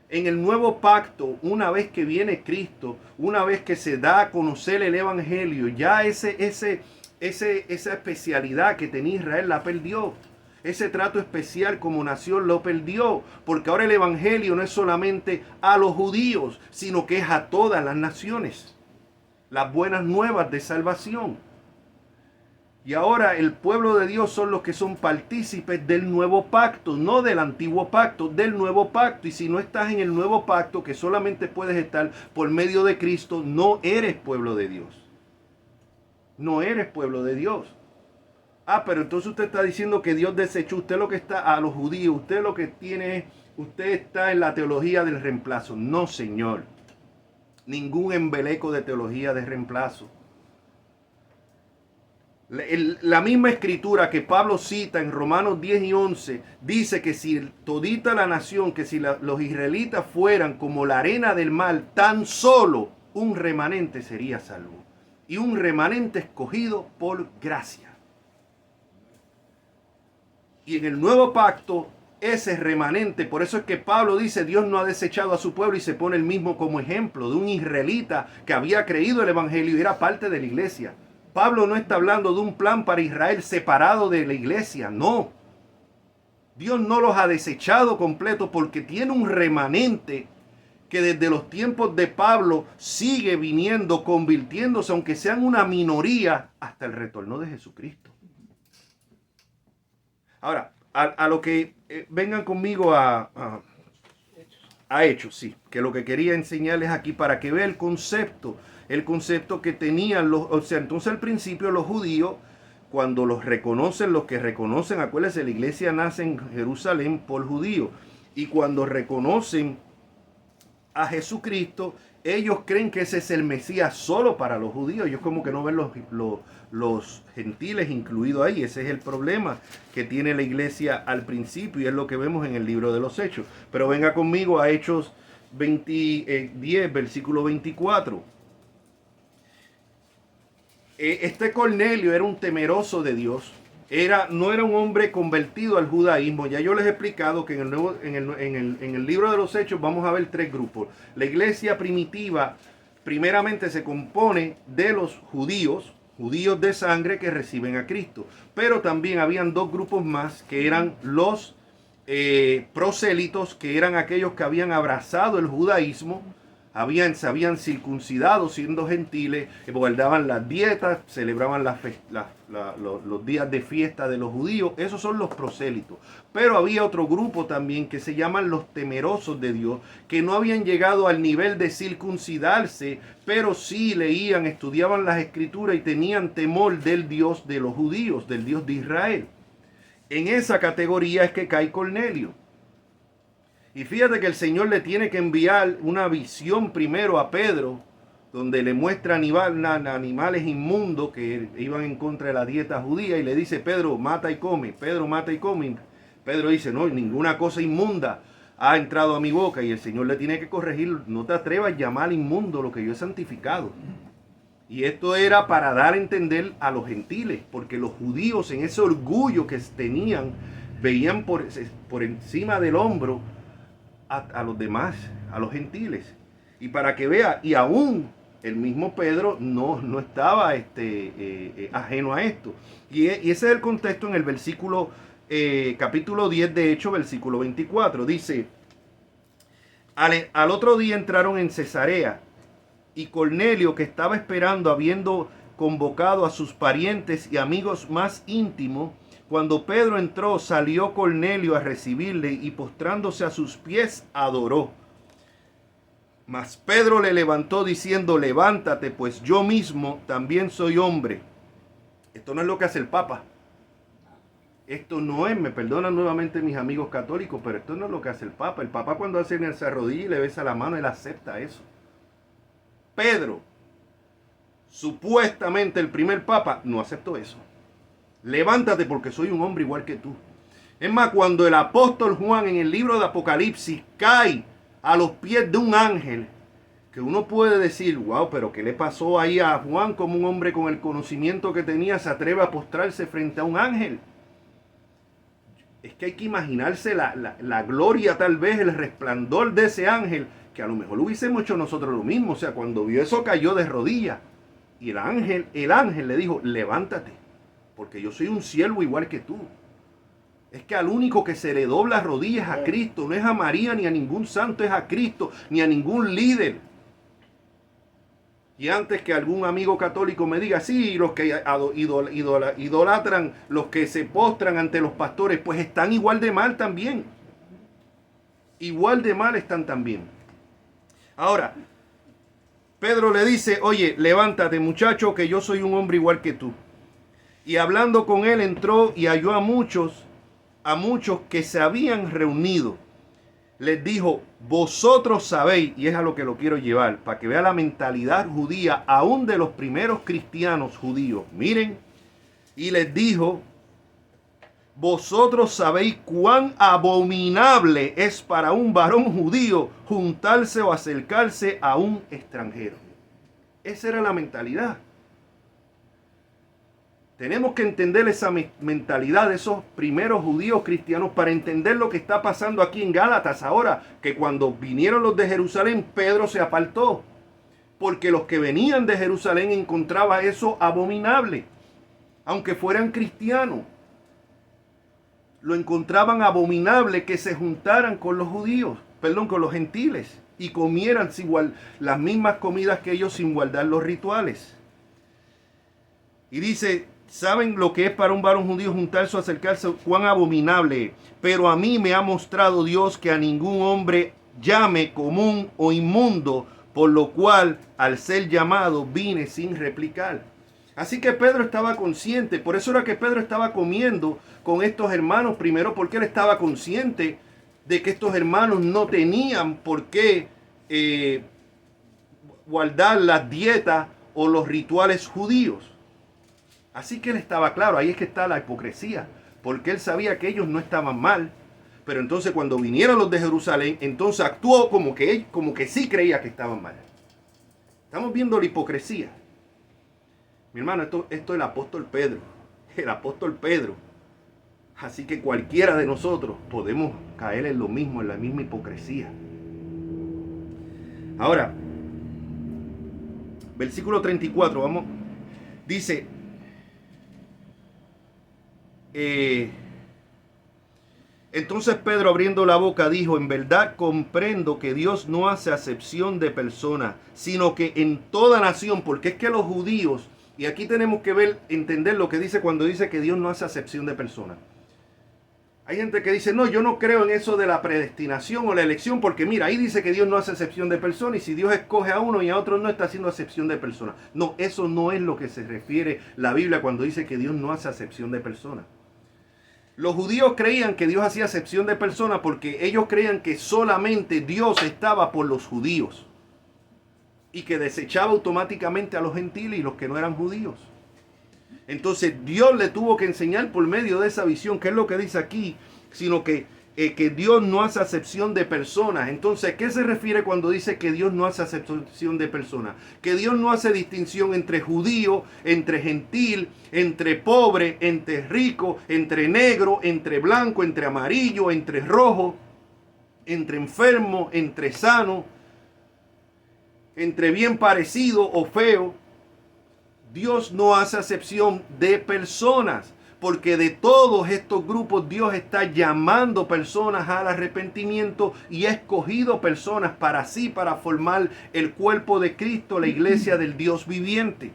En el nuevo pacto, una vez que viene Cristo, una vez que se da a conocer el evangelio, ya esa especialidad que tenía Israel la perdió. Ese trato especial como nación lo perdió, porque ahora el evangelio no es solamente a los judíos, sino que es a todas las naciones. Las buenas nuevas de salvación. Y ahora el pueblo de Dios son los que son partícipes del nuevo pacto, no del antiguo pacto, del nuevo pacto. Y si no estás en el nuevo pacto, que solamente puedes estar por medio de Cristo, no eres pueblo de Dios. No eres pueblo de Dios. Ah, pero entonces usted está diciendo que Dios desechó. Usted lo que está a los judíos, usted lo que tiene es, usted está en la teología del reemplazo. No, señor. Ningún embeleco de teología de reemplazo. La misma escritura que Pablo cita en Romanos 10 y 11 dice que si todita la nación, que si los israelitas fueran como la arena del mar, tan solo un remanente sería salvo. Y un remanente escogido por gracia. Y en el nuevo pacto, ese remanente, por eso es que Pablo dice, Dios no ha desechado a su pueblo, y se pone el mismo como ejemplo de un israelita que había creído el evangelio y era parte de la iglesia. Pablo no está hablando de un plan para Israel separado de la iglesia, no. Dios no los ha desechado completo porque tiene un remanente que desde los tiempos de Pablo sigue viniendo, convirtiéndose, aunque sean una minoría, hasta el retorno de Jesucristo. Ahora, a lo que vengan conmigo a Hechos, sí, que lo que quería enseñarles aquí para que vean el concepto que tenían entonces al principio los judíos, cuando los que reconocen, acuérdense, la iglesia nace en Jerusalén por judíos, y cuando reconocen a Jesucristo, ellos creen que ese es el Mesías solo para los judíos. Ellos como que no ven los gentiles incluidos ahí. Ese es el problema que tiene la iglesia al principio, y es lo que vemos en el libro de los Hechos. Pero venga conmigo a Hechos 10, versículo 24. Este Cornelio era un temeroso de Dios. No era un hombre convertido al judaísmo. Ya yo les he explicado que en el libro de los Hechos vamos a ver tres grupos. La iglesia primitiva primeramente se compone de los judíos de sangre que reciben a Cristo. Pero también habían dos grupos más que eran los prosélitos, que eran aquellos que habían abrazado el judaísmo, se habían circuncidado siendo gentiles, guardaban las dietas, celebraban los días de fiesta de los judíos. Esos son los prosélitos. Pero había otro grupo también que se llaman los temerosos de Dios, que no habían llegado al nivel de circuncidarse, pero sí leían, estudiaban las escrituras y tenían temor del Dios de los judíos, del Dios de Israel. En esa categoría es que cae Cornelio. Y fíjate que el Señor le tiene que enviar una visión primero a Pedro, donde le muestra animales inmundos que iban en contra de la dieta judía, y le dice: Pedro, mata y come. Pedro mata y come. Pedro dice: no, ninguna cosa inmunda ha entrado a mi boca. Y el Señor le tiene que corregir: no te atrevas a llamar inmundo lo que yo he santificado. Y esto era para dar a entender a los gentiles, porque los judíos, en ese orgullo que tenían, veían por encima del hombro a los demás, a los gentiles. Y para que vea, y aún el mismo Pedro no estaba ajeno a esto. Y ese es el contexto en el versículo, capítulo 10 de Hechos, versículo 24. Dice: al otro día entraron en Cesarea, y Cornelio, que estaba esperando, habiendo convocado a sus parientes y amigos más íntimos, cuando Pedro entró, salió Cornelio a recibirle, y postrándose a sus pies adoró. Mas Pedro le levantó diciendo: levántate, pues yo mismo también soy hombre. Esto no es lo que hace el Papa. Esto no es, me perdonan nuevamente mis amigos católicos, pero esto no es lo que hace el Papa. El Papa, cuando se arrodilla y le besa la mano, él acepta eso. Pedro, supuestamente el primer Papa, no aceptó eso. Levántate porque soy un hombre igual que tú. Es más, cuando el apóstol Juan en el libro de Apocalipsis cae a los pies de un ángel, que uno puede decir, wow, pero ¿qué le pasó ahí a Juan? Como un hombre con el conocimiento que tenía se atreve a postrarse frente a un ángel. Es que hay que imaginarse la gloria, tal vez el resplandor de ese ángel, que a lo mejor hubiésemos hecho nosotros lo mismo. O sea, cuando vio eso cayó de rodillas. Y el ángel le dijo, levántate, porque yo soy un siervo igual que tú. Es que al único que se le dobla rodillas a Cristo, no es a María ni a ningún santo, es a Cristo, ni a ningún líder. Y antes que algún amigo católico me diga, sí, los que idolatran, los que se postran ante los pastores, pues están igual de mal también. Igual de mal están también. Ahora, Pedro le dice, oye, levántate muchacho, que yo soy un hombre igual que tú. Y hablando con él entró y halló a muchos que se habían reunido. Les dijo, vosotros sabéis, y es a lo que lo quiero llevar, para que vea la mentalidad judía, aún de los primeros cristianos judíos. Miren, y les dijo, vosotros sabéis cuán abominable es para un varón judío juntarse o acercarse a un extranjero. Esa era la mentalidad. Tenemos que entender esa mentalidad de esos primeros judíos cristianos para entender lo que está pasando aquí en Gálatas ahora, que cuando vinieron los de Jerusalén, Pedro se apartó, porque los que venían de Jerusalén encontraban eso abominable, aunque fueran cristianos. Lo encontraban abominable que se juntaran con los judíos, con los gentiles, y comieran las mismas comidas que ellos sin guardar los rituales. Y dice, ¿saben lo que es para un varón judío juntarse o acercarse? Cuán abominable. Pero a mí me ha mostrado Dios que a ningún hombre llame común o inmundo, por lo cual al ser llamado vine sin replicar. Así que Pedro estaba consciente, por eso era que Pedro estaba comiendo con estos hermanos, primero porque él estaba consciente de que estos hermanos no tenían por qué guardar las dietas o los rituales judíos. Así que él estaba claro, ahí es que está la hipocresía, porque él sabía que ellos no estaban mal, pero entonces cuando vinieron los de Jerusalén, entonces actuó como que sí creía que estaban mal. Estamos viendo la hipocresía. Mi hermano, esto es el apóstol Pedro. Así que cualquiera de nosotros podemos caer en lo mismo, en la misma hipocresía. Ahora, versículo 34, vamos, dice, entonces Pedro abriendo la boca dijo, en verdad comprendo que Dios no hace acepción de personas, sino que en toda nación, porque es que los judíos, y aquí tenemos que entender lo que dice cuando dice que Dios no hace acepción de personas. Hay gente que dice, no, yo no creo en eso de la predestinación o la elección, porque mira, ahí dice que Dios no hace acepción de personas, y si Dios escoge a uno y a otro no está haciendo acepción de personas. No, eso no es lo que se refiere la Biblia cuando dice que Dios no hace acepción de personas. Los judíos creían que Dios hacía acepción de personas porque ellos creían que solamente Dios estaba por los judíos y que desechaba automáticamente a los gentiles y los que no eran judíos. Entonces Dios le tuvo que enseñar por medio de esa visión, que es lo que dice aquí, sino que Dios no hace acepción de personas. Entonces, ¿qué se refiere cuando dice que Dios no hace acepción de personas? Que Dios no hace distinción entre judío, entre gentil, entre pobre, entre rico, entre negro, entre blanco, entre amarillo, entre rojo, entre enfermo, entre sano, entre bien parecido o feo. Dios no hace acepción de personas, porque de todos estos grupos Dios está llamando personas al arrepentimiento y ha escogido personas para formar el cuerpo de Cristo, la iglesia del Dios viviente.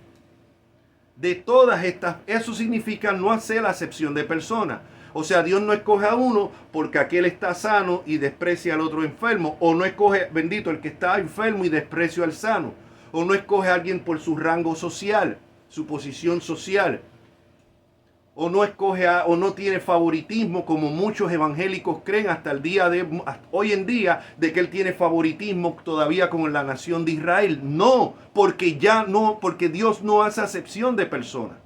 De todas estas, eso significa no hacer acepción de personas. O sea, Dios no escoge a uno porque aquel está sano y desprecia al otro enfermo, o no escoge, bendito, el que está enfermo y desprecia al sano, o no escoge a alguien por su rango social, su posición social, o no escoge o no tiene favoritismo como muchos evangélicos creen hasta hoy en día, de que él tiene favoritismo todavía con la nación de Israel. No, porque Dios no hace acepción de personas.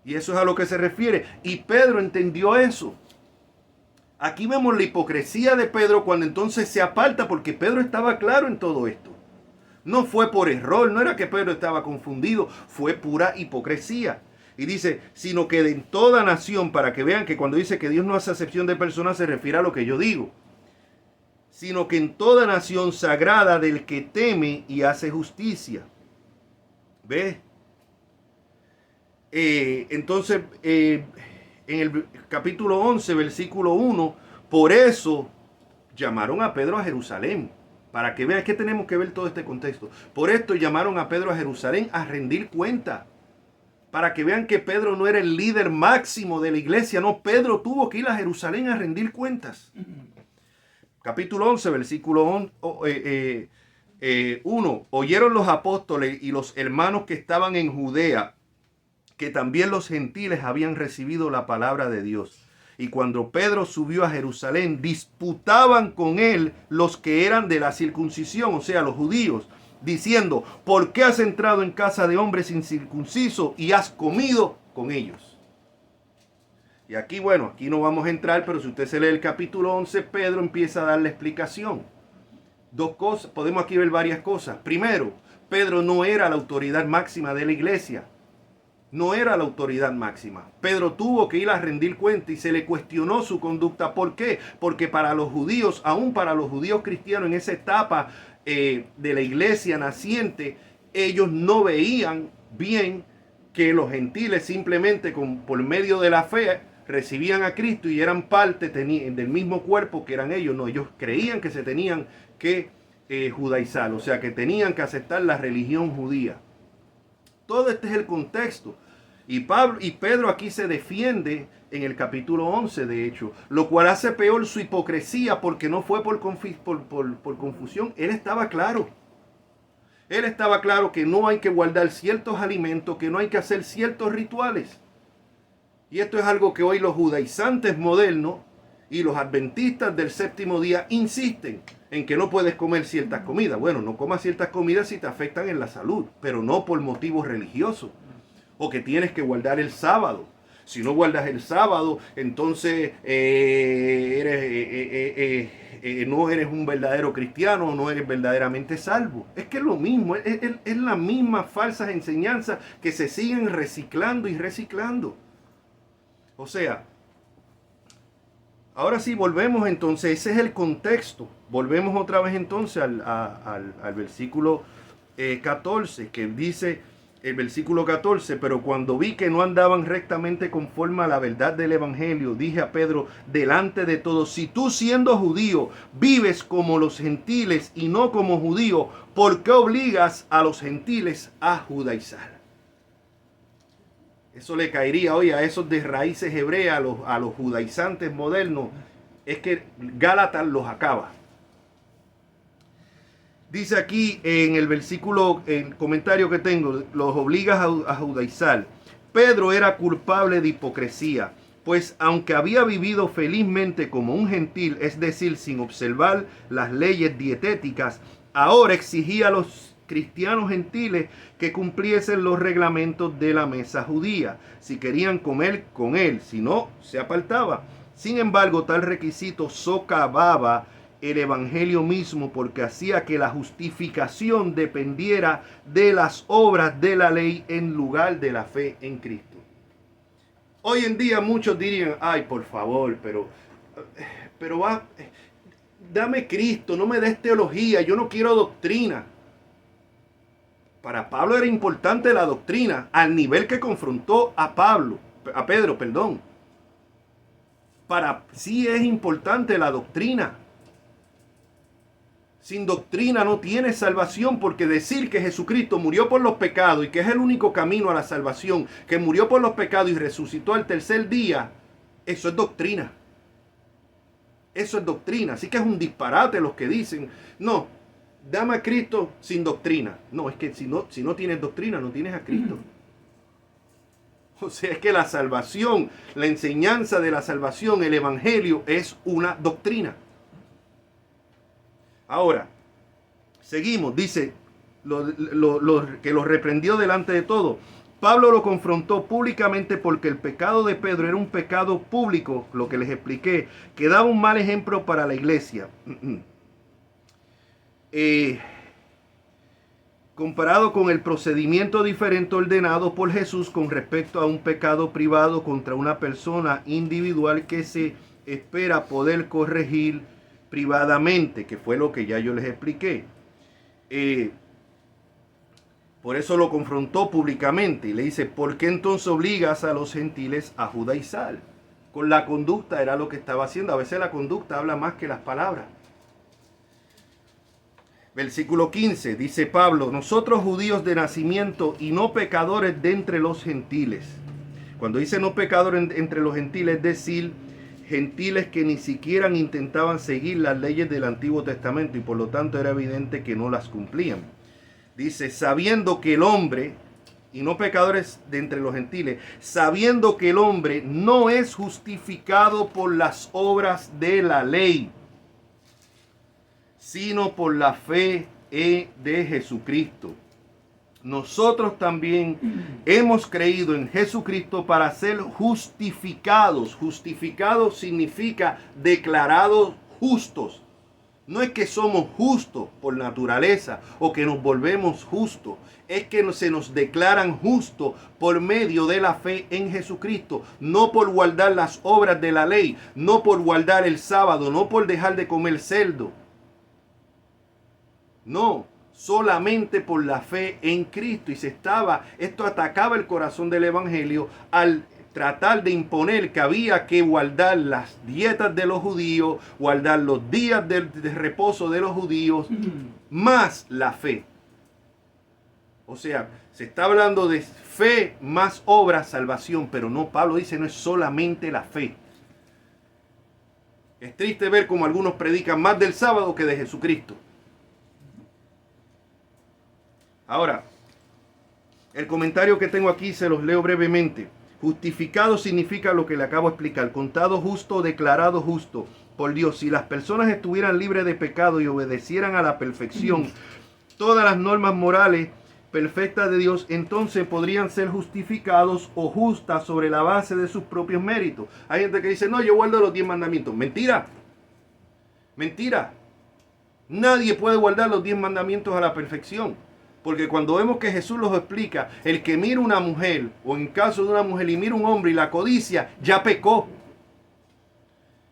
Y eso es a lo que se refiere. Y Pedro entendió eso. Aquí vemos la hipocresía de Pedro cuando entonces se aparta, porque Pedro estaba claro en todo esto. No fue por error, no era que Pedro estaba confundido, fue pura hipocresía. Y dice, sino que en toda nación, para que vean que cuando dice que Dios no hace acepción de personas, se refiere a lo que yo digo. Sino que en toda nación sagrada del que teme y hace justicia. ¿Ves? Entonces, en el capítulo 11, versículo 1, por eso llamaron a Pedro a Jerusalén. Para que vean que tenemos que ver todo este contexto. Por esto llamaron a Pedro a Jerusalén a rendir cuenta. Para que vean que Pedro no era el líder máximo de la iglesia. No, Pedro tuvo que ir a Jerusalén a rendir cuentas. Capítulo 11, versículo 1. Oyeron los apóstoles y los hermanos que estaban en Judea que también los gentiles habían recibido la palabra de Dios. Y cuando Pedro subió a Jerusalén, disputaban con él los que eran de la circuncisión, o sea, los judíos, diciendo, ¿por qué has entrado en casa de hombres incircuncisos y has comido con ellos? Y aquí, bueno, aquí no vamos a entrar, pero si usted se lee el capítulo 11, Pedro empieza a dar la explicación. Dos cosas, podemos aquí ver varias cosas. Primero, Pedro no era la autoridad máxima de la iglesia. No era la autoridad máxima. Pedro tuvo que ir a rendir cuenta y se le cuestionó su conducta. ¿Por qué? Porque para los judíos, aún para los judíos cristianos en esa etapa de la iglesia naciente, ellos no veían bien que los gentiles simplemente por medio de la fe recibían a Cristo y eran parte del mismo cuerpo que eran ellos. No, ellos creían que se tenían que judaizar, o sea que tenían que aceptar la religión judía. Todo este es el contexto. Y Pedro aquí se defiende en el capítulo 11, de hecho, lo cual hace peor su hipocresía porque no fue por confusión. Él estaba claro. Él estaba claro que no hay que guardar ciertos alimentos, que no hay que hacer ciertos rituales. Y esto es algo que hoy los judaizantes modernos y los adventistas del séptimo día insisten en que no puedes comer ciertas comidas. Bueno, no comas ciertas comidas si te afectan en la salud, pero no por motivos religiosos. O que tienes que guardar el sábado. Si no guardas el sábado, entonces no eres un verdadero cristiano, no eres verdaderamente salvo. Es que es lo mismo, es la misma falsas enseñanzas que se siguen reciclando y reciclando. O sea, ahora sí, volvemos entonces, ese es el contexto. Volvemos otra vez entonces al versículo 14, que dice el versículo 14, pero cuando vi que no andaban rectamente conforme a la verdad del evangelio, dije a Pedro delante de todos, si tú siendo judío vives como los gentiles y no como judío, ¿por qué obligas a los gentiles a judaizar? Eso le caería hoy a esos de raíces hebreas, a los judaizantes modernos. Es que Gálatas los acaba. Dice aquí en el versículo, el comentario que tengo, los obligas a judaizar. Pedro era culpable de hipocresía, pues aunque había vivido felizmente como un gentil, es decir, sin observar las leyes dietéticas, ahora exigía a los cristianos gentiles que cumpliesen los reglamentos de la mesa judía, si querían comer con él, si no, se apartaba. Sin embargo, tal requisito socavaba el evangelio mismo porque hacía que la justificación dependiera de las obras de la ley en lugar de la fe en Cristo. Hoy en día muchos dirían, ay, por favor, pero dame Cristo, no me des teología, yo no quiero doctrina. Para Pablo era importante la doctrina al nivel que confrontó a Pedro. Sí es importante la doctrina. Sin doctrina no tienes salvación, porque decir que Jesucristo murió por los pecados y que es el único camino a la salvación, que murió por los pecados y resucitó al tercer día, eso es doctrina. Eso es doctrina. Así que es un disparate los que dicen, no, dame a Cristo sin doctrina. No, es que si no tienes doctrina, no tienes a Cristo. O sea, es que la salvación, la enseñanza de la salvación, el evangelio es una doctrina. Ahora, seguimos, dice, que los reprendió delante de todo. Pablo lo confrontó públicamente porque el pecado de Pedro era un pecado público, lo que les expliqué, que daba un mal ejemplo para la iglesia. Comparado con el procedimiento diferente ordenado por Jesús con respecto a un pecado privado contra una persona individual que se espera poder corregir privadamente, que fue lo que ya yo les expliqué. Por eso lo confrontó públicamente y le dice, ¿por qué entonces obligas a los gentiles a judaizar? Con la conducta era lo que estaba haciendo. A veces la conducta habla más que las palabras. Versículo 15, dice Pablo, nosotros judíos de nacimiento y no pecadores de entre los gentiles. Cuando dice no pecadores entre los gentiles, es decir, gentiles que ni siquiera intentaban seguir las leyes del Antiguo Testamento y por lo tanto era evidente que no las cumplían. Dice, sabiendo que el hombre, y no pecadores de entre los gentiles, sabiendo que el hombre no es justificado por las obras de la ley, sino por la fe de Jesucristo. Nosotros también hemos creído en Jesucristo para ser justificados. Justificados significa declarados justos. No es que somos justos por naturaleza o que nos volvemos justos. Es que se nos declaran justos por medio de la fe en Jesucristo. No por guardar las obras de la ley. No por guardar el sábado. No por dejar de comer cerdo. No, solamente por la fe en Cristo. Y esto atacaba el corazón del evangelio al tratar de imponer que había que guardar las dietas de los judíos, guardar los días de reposo de los judíos, más la fe. O sea, se está hablando de fe más obra, salvación, pero no, Pablo dice, no es solamente la fe. Es triste ver como algunos predican más del sábado que de Jesucristo. Ahora, el comentario que tengo aquí se los leo brevemente. Justificado significa lo que le acabo de explicar. Contado justo, declarado justo por Dios. Si las personas estuvieran libres de pecado y obedecieran a la perfección todas las normas morales perfectas de Dios, entonces podrían ser justificados o justas sobre la base de sus propios méritos. Hay gente que dice, no, yo guardo los 10 mandamientos. Mentira. Mentira. Nadie puede guardar los 10 mandamientos a la perfección. Porque cuando vemos que Jesús los explica, el que mira una mujer, o en caso de una mujer y mira un hombre y la codicia, ya pecó.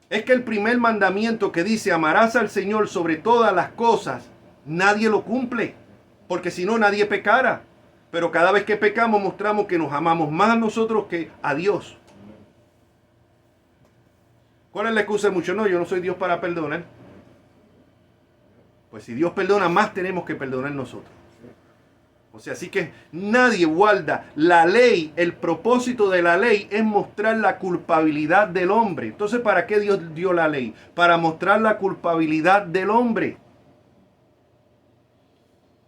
Es que el primer mandamiento que dice, amarás al Señor sobre todas las cosas, nadie lo cumple. Porque si no, nadie pecara. Pero cada vez que pecamos mostramos que nos amamos más a nosotros que a Dios. ¿Cuál es la excusa de muchos? No, yo no soy Dios para perdonar. Pues si Dios perdona, más tenemos que perdonar nosotros. O sea, así que nadie guarda la ley. El propósito de la ley es mostrar la culpabilidad del hombre. Entonces, ¿para qué Dios dio la ley? Para mostrar la culpabilidad del hombre.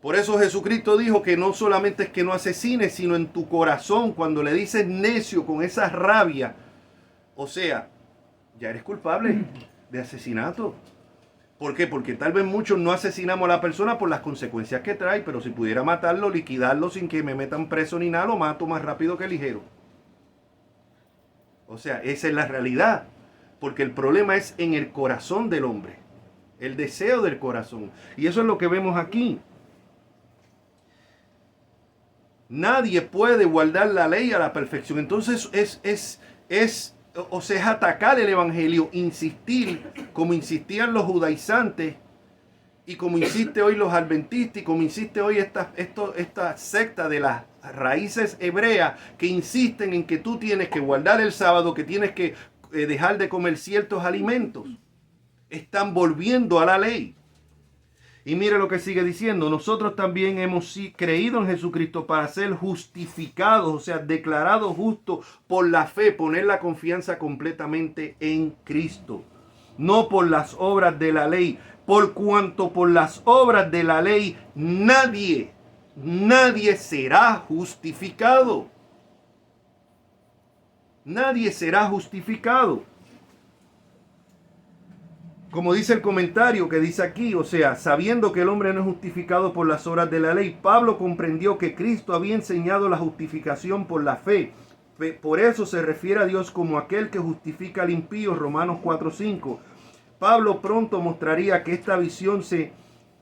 Por eso Jesucristo dijo que no solamente es que no asesines, sino en tu corazón, cuando le dices necio con esa rabia. O sea, ya eres culpable de asesinato. ¿Por qué? Porque tal vez muchos no asesinamos a la persona por las consecuencias que trae, pero si pudiera matarlo, liquidarlo sin que me metan preso ni nada, lo mato más rápido que ligero. O sea, esa es la realidad. Porque el problema es en el corazón del hombre. El deseo del corazón. Y eso es lo que vemos aquí. Nadie puede guardar la ley a la perfección. Entonces es atacar el evangelio, insistir como insistían los judaizantes y como insiste hoy los adventistas y como insiste hoy esta secta de las raíces hebreas que insisten en que tú tienes que guardar el sábado, que tienes que dejar de comer ciertos alimentos. Están volviendo a la ley. Y mire lo que sigue diciendo, nosotros también hemos creído en Jesucristo para ser justificados, o sea, declarados justos por la fe, poner la confianza completamente en Cristo, no por las obras de la ley, por cuanto por las obras de la ley nadie será justificado. Nadie será justificado. Como dice el comentario que dice aquí, o sea, sabiendo que el hombre no es justificado por las obras de la ley, Pablo comprendió que Cristo había enseñado la justificación por la fe. Por eso se refiere a Dios como aquel que justifica al impío, Romanos 4:5. Pablo pronto mostraría que esta visión se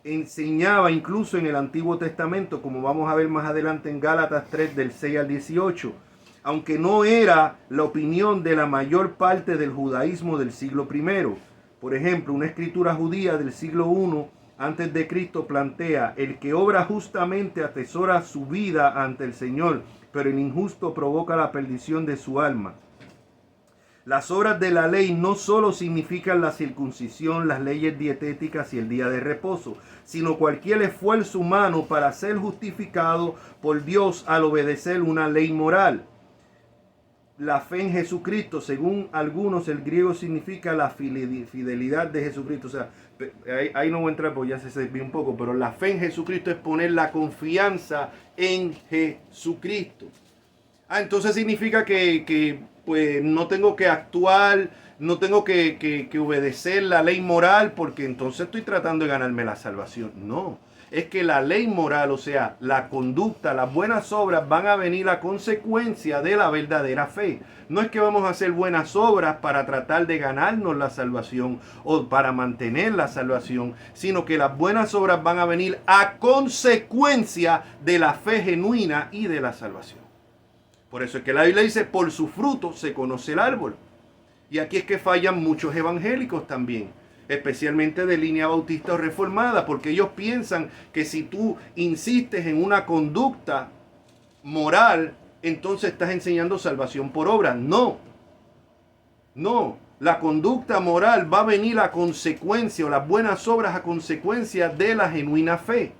enseñaba incluso en el Antiguo Testamento, como vamos a ver más adelante en Gálatas 3 del 6 al 18, aunque no era la opinión de la mayor parte del judaísmo del siglo I. Por ejemplo, una escritura judía del siglo I antes de Cristo plantea: el que obra justamente atesora su vida ante el Señor, pero el injusto provoca la perdición de su alma. Las obras de la ley no solo significan la circuncisión, las leyes dietéticas y el día de reposo, sino cualquier esfuerzo humano para ser justificado por Dios al obedecer una ley moral. La fe en Jesucristo, según algunos, el griego significa la fidelidad de Jesucristo. O sea, ahí no voy a entrar porque ya se desvió un poco, pero la fe en Jesucristo es poner la confianza en Jesucristo. Entonces significa que pues no tengo que actuar, no tengo que obedecer la ley moral porque entonces estoy tratando de ganarme la salvación. No, es que la ley moral, o sea, la conducta, las buenas obras van a venir a consecuencia de la verdadera fe. No es que vamos a hacer buenas obras para tratar de ganarnos la salvación o para mantener la salvación, sino que las buenas obras van a venir a consecuencia de la fe genuina y de la salvación. Por eso es que la Biblia dice: por su fruto se conoce el árbol. Y aquí es que fallan muchos evangélicos también, especialmente de línea bautista o reformada, porque ellos piensan que si tú insistes en una conducta moral, entonces estás enseñando salvación por obra. No, la conducta moral va a venir a consecuencia, o las buenas obras a consecuencia de la genuina fe.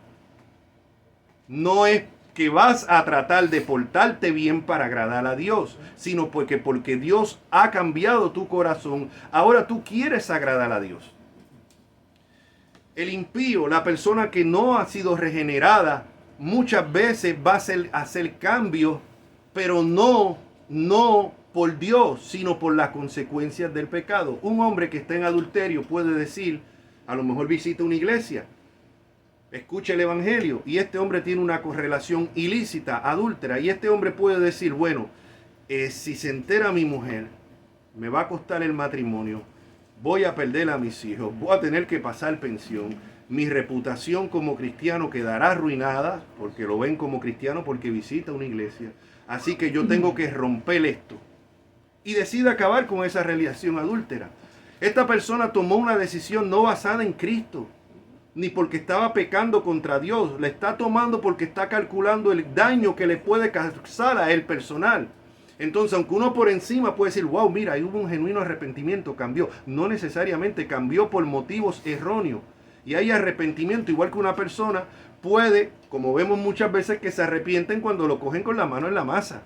No es que vas a tratar de portarte bien para agradar a Dios, sino porque Dios ha cambiado tu corazón, ahora tú quieres agradar a Dios. El impío, la persona que no ha sido regenerada, muchas veces va a hacer cambios, pero no por Dios, sino por las consecuencias del pecado. Un hombre que está en adulterio puede decir, a lo mejor visita una iglesia, escucha el evangelio, y este hombre tiene una correlación ilícita, adúltera, y este hombre puede decir: bueno, si se entera mi mujer, me va a costar el matrimonio, voy a perder a mis hijos, voy a tener que pasar pensión, mi reputación como cristiano quedará arruinada, porque lo ven como cristiano porque visita una iglesia, así que yo tengo que romper esto. Y decide acabar con esa relación adúltera. Esta persona tomó una decisión no basada en Cristo, ni porque estaba pecando contra Dios, le está tomando porque está calculando el daño que le puede causar a él personal. Entonces, aunque uno por encima puede decir: wow, mira, ahí hubo un genuino arrepentimiento, cambió. No necesariamente, cambió por motivos erróneos. Y hay arrepentimiento, igual que una persona puede, como vemos muchas veces, que se arrepienten cuando lo cogen con la mano en la masa.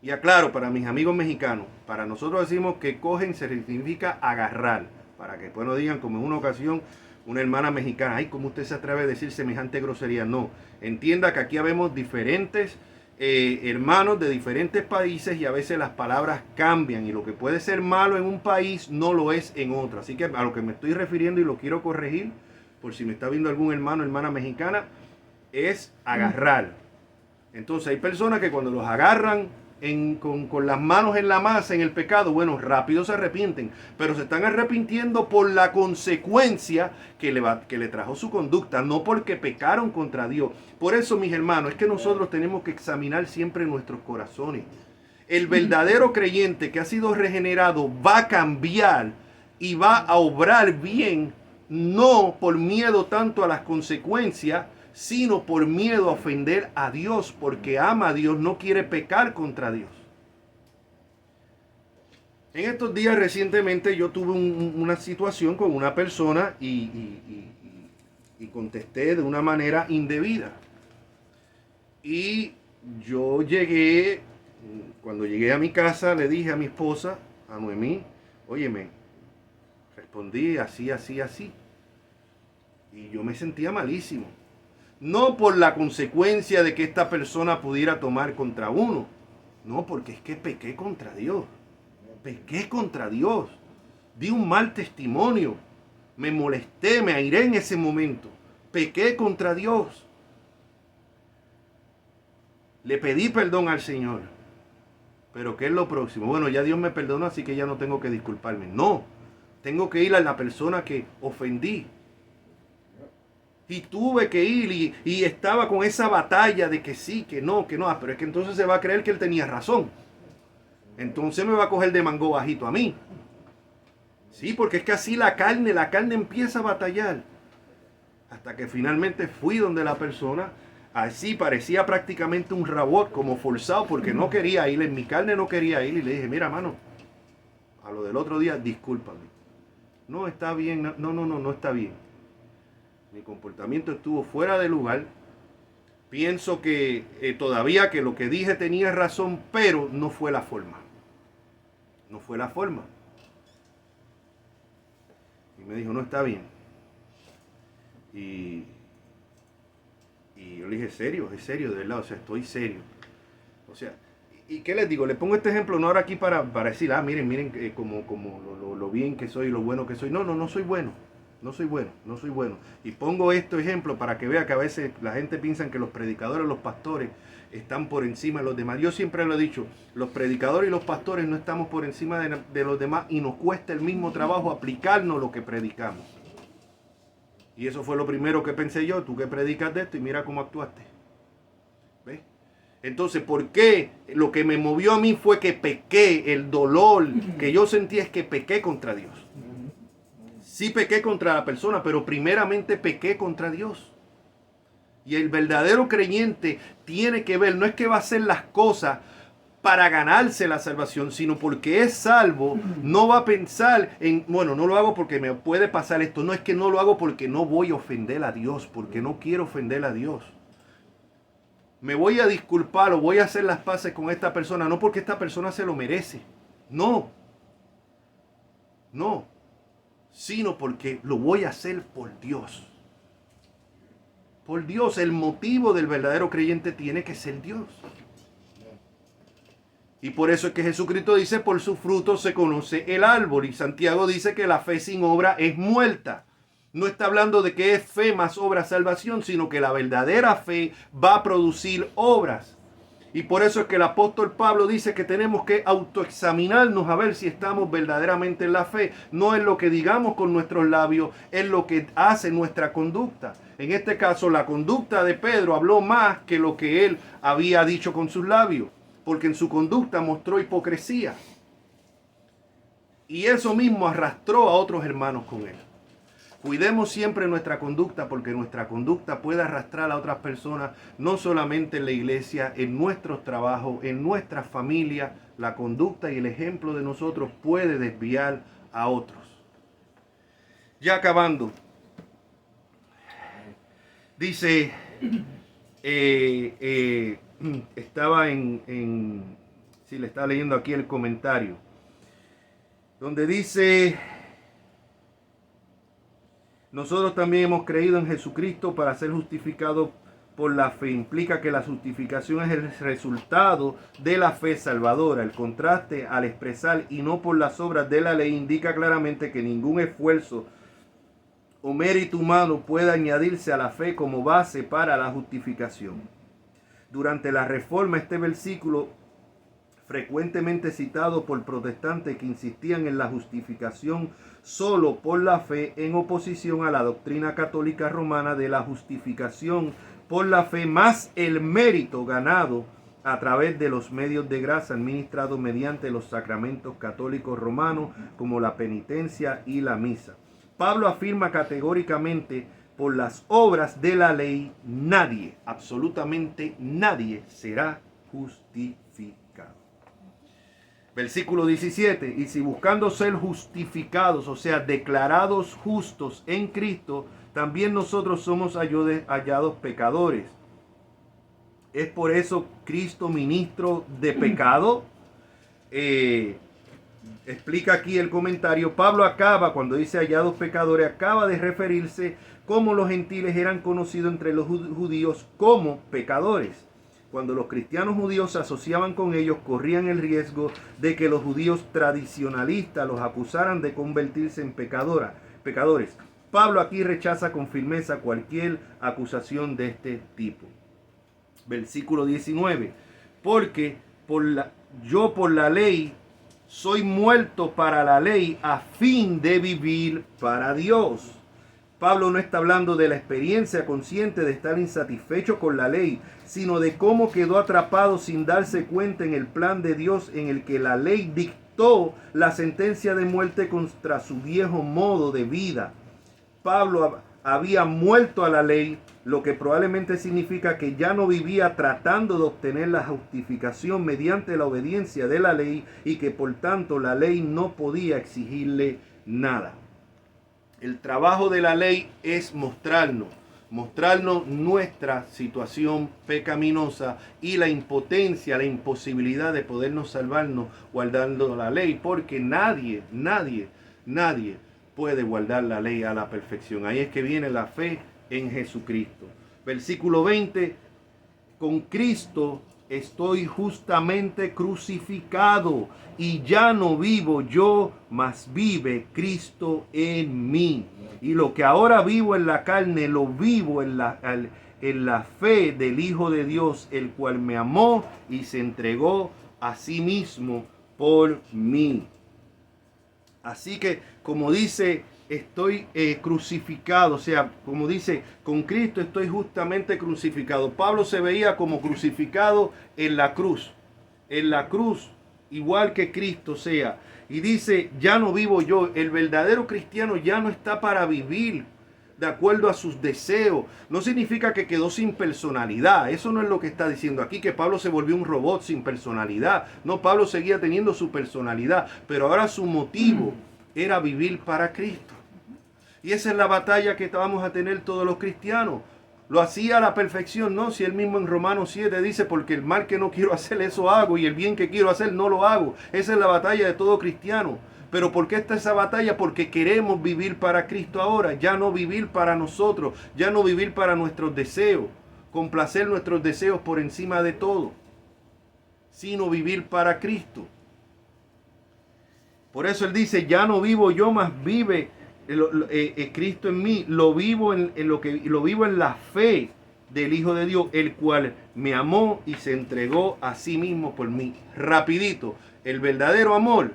Y aclaro, para mis amigos mexicanos, para nosotros decimos que cogen se significa agarrar, para que después no digan como en una ocasión una hermana mexicana: ay, ¿cómo usted se atreve a decir semejante grosería? No, entienda que aquí habemos diferentes hermanos de diferentes países y a veces las palabras cambian, y lo que puede ser malo en un país no lo es en otro. Así que a lo que me estoy refiriendo, y lo quiero corregir por si me está viendo algún hermano o hermana mexicana, es agarrar. Entonces hay personas que cuando los agarran con las manos en la masa en el pecado, bueno, rápido se arrepienten, pero se están arrepintiendo por la consecuencia que le trajo su conducta, no porque pecaron contra Dios. Por eso, mis hermanos, es que nosotros tenemos que examinar siempre nuestros corazones. El verdadero creyente que ha sido regenerado va a cambiar y va a obrar bien, no por miedo tanto a las consecuencias, sino por miedo a ofender a Dios, porque ama a Dios, no quiere pecar contra Dios. En estos días recientemente yo tuve una situación con una persona y contesté de una manera indebida. Y yo cuando llegué a mi casa, le dije a mi esposa, a Noemí: óyeme, respondí así, así, así. Y yo me sentía malísimo. No por la consecuencia de que esta persona pudiera tomar contra uno. No, porque es que pequé contra Dios. Pequé contra Dios. di un mal testimonio, me molesté, me airé en ese momento, pequé contra Dios. Le pedí perdón al Señor. Pero ¿qué es lo próximo? Bueno, ya Dios me perdonó, así que ya no tengo que disculparme. No, tengo que ir a la persona que ofendí. Y tuve que ir y estaba con esa batalla de que sí, que no. Pero es que entonces se va a creer que él tenía razón. Entonces me va a coger de mango bajito a mí. Sí, porque es que así la carne empieza a batallar. Hasta que finalmente fui donde la persona, así parecía prácticamente un robot, como forzado, porque no quería ir, en mi carne no quería ir. Y le dije, mira, mano, a lo del otro día, discúlpame. No está bien, no está bien. Mi comportamiento estuvo fuera de lugar. Pienso que todavía que lo que dije tenía razón, pero no fue la forma. No fue la forma. Y me dijo, no está bien. Y yo le dije, es serio, de verdad, o sea, estoy serio. O sea, ¿y qué les digo? Les pongo este ejemplo no ahora aquí para decir, miren como lo bien que soy, lo bueno que soy. No soy bueno. No soy bueno. Y pongo este ejemplo para que vea que a veces la gente piensa que los predicadores, los pastores están por encima de los demás. Yo siempre lo he dicho, los predicadores y los pastores no estamos por encima de los demás y nos cuesta el mismo trabajo aplicarnos lo que predicamos. Y eso fue lo primero que pensé yo, tú que predicas de esto y mira cómo actuaste. ¿Ves? Entonces, ¿por qué? Lo que me movió a mí fue que pequé, el dolor que yo sentí es que pequé contra Dios. Sí pequé contra la persona, pero primeramente pequé contra Dios. Y el verdadero creyente tiene que ver, no es que va a hacer las cosas para ganarse la salvación, sino porque es salvo, no va a pensar en, bueno, no lo hago porque me puede pasar esto. No, es que no lo hago porque no voy a ofender a Dios, porque no quiero ofender a Dios. Me voy a disculpar o voy a hacer las paces con esta persona, no porque esta persona se lo merece. No, sino porque lo voy a hacer por Dios. Por Dios, el motivo del verdadero creyente tiene que ser Dios. Y por eso es que Jesucristo dice, por su fruto se conoce el árbol. Y Santiago dice que la fe sin obra es muerta. No está hablando de que es fe más obra salvación, sino que la verdadera fe va a producir obras. Y por eso es que el apóstol Pablo dice que tenemos que autoexaminarnos a ver si estamos verdaderamente en la fe. No es lo que digamos con nuestros labios, es lo que hace nuestra conducta. En este caso, la conducta de Pedro habló más que lo que él había dicho con sus labios, porque en su conducta mostró hipocresía. Y eso mismo arrastró a otros hermanos con él. Cuidemos siempre nuestra conducta, porque nuestra conducta puede arrastrar a otras personas, no solamente en la iglesia, en nuestros trabajos, en nuestra familia. La conducta y el ejemplo de nosotros puede desviar a otros. Ya acabando, dice, estaba si le está leyendo aquí el comentario, donde dice, nosotros también hemos creído en Jesucristo para ser justificados por la fe. Implica que la justificación es el resultado de la fe salvadora. El contraste al expresar y no por las obras de la ley indica claramente que ningún esfuerzo o mérito humano puede añadirse a la fe como base para la justificación. Durante la Reforma, este versículo, frecuentemente citado por protestantes que insistían en la justificación solo por la fe, en oposición a la doctrina católica romana de la justificación por la fe más el mérito ganado a través de los medios de gracia administrados mediante los sacramentos católicos romanos como la penitencia y la misa. Pablo afirma categóricamente: por las obras de la ley nadie, absolutamente nadie, será justificado. Versículo 17, y si buscando ser justificados, o sea, declarados justos en Cristo, también nosotros somos hallados pecadores. ¿Es por eso Cristo ministro de pecado? Explica aquí el comentario. Pablo acaba, cuando dice hallados pecadores, acaba de referirse cómo los gentiles eran conocidos entre los judíos como pecadores. Cuando los cristianos judíos se asociaban con ellos, corrían el riesgo de que los judíos tradicionalistas los acusaran de convertirse en pecadores. Pablo aquí rechaza con firmeza cualquier acusación de este tipo. Versículo 19. Porque yo por la ley soy muerto para la ley a fin de vivir para Dios. Pablo no está hablando de la experiencia consciente de estar insatisfecho con la ley, sino de cómo quedó atrapado sin darse cuenta en el plan de Dios en el que la ley dictó la sentencia de muerte contra su viejo modo de vida. Pablo había muerto a la ley, lo que probablemente significa que ya no vivía tratando de obtener la justificación mediante la obediencia de la ley y que por tanto la ley no podía exigirle nada. El trabajo de la ley es mostrarnos nuestra situación pecaminosa y la impotencia, la imposibilidad de podernos salvarnos guardando la ley, porque nadie puede guardar la ley a la perfección. Ahí es que viene la fe en Jesucristo. Versículo 20, con Cristo estoy justamente crucificado y ya no vivo yo, mas vive Cristo en mí. Y lo que ahora vivo en la carne, lo vivo en la fe del Hijo de Dios, el cual me amó y se entregó a sí mismo por mí. Así que, como dice, estoy crucificado, o sea, como dice, con Cristo estoy justamente crucificado. Pablo se veía como crucificado en la cruz, igual que Cristo sea. Y dice, ya no vivo yo. El verdadero cristiano ya no está para vivir de acuerdo a sus deseos. No significa que quedó sin personalidad. Eso no es lo que está diciendo aquí, que Pablo se volvió un robot sin personalidad. No, Pablo seguía teniendo su personalidad, pero ahora su motivo era vivir para Cristo. Y esa es la batalla que vamos a tener todos los cristianos. Lo hacía a la perfección, ¿no? Si él mismo en Romanos 7 dice, porque el mal que no quiero hacer, eso hago, y el bien que quiero hacer, no lo hago. Esa es la batalla de todo cristiano. Pero ¿por qué está esa batalla? Porque queremos vivir para Cristo ahora, ya no vivir para nosotros, ya no vivir para nuestros deseos, complacer nuestros deseos por encima de todo, sino vivir para Cristo. Por eso él dice, ya no vivo yo, mas vive Cristo en mí. Lo vivo lo vivo en la fe del Hijo de Dios, el cual me amó y se entregó a sí mismo por mí. Rapidito, el verdadero amor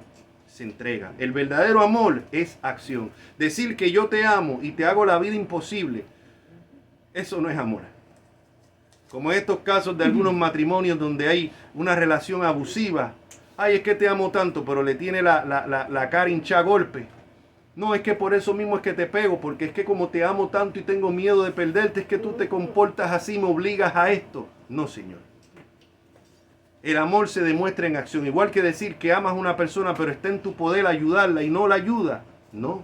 se entrega. El verdadero amor es acción. Decir que yo te amo y te hago la vida imposible, eso no es amor. Como estos casos de algunos matrimonios donde hay una relación abusiva. Ay, es que te amo tanto, pero le tiene la cara hinchada a golpe. No, es que por eso mismo es que te pego, porque es que como te amo tanto y tengo miedo de perderte, es que tú te comportas así, me obligas a esto. No, Señor. El amor se demuestra en acción. Igual que decir que amas a una persona, pero está en tu poder ayudarla y no la ayuda. No.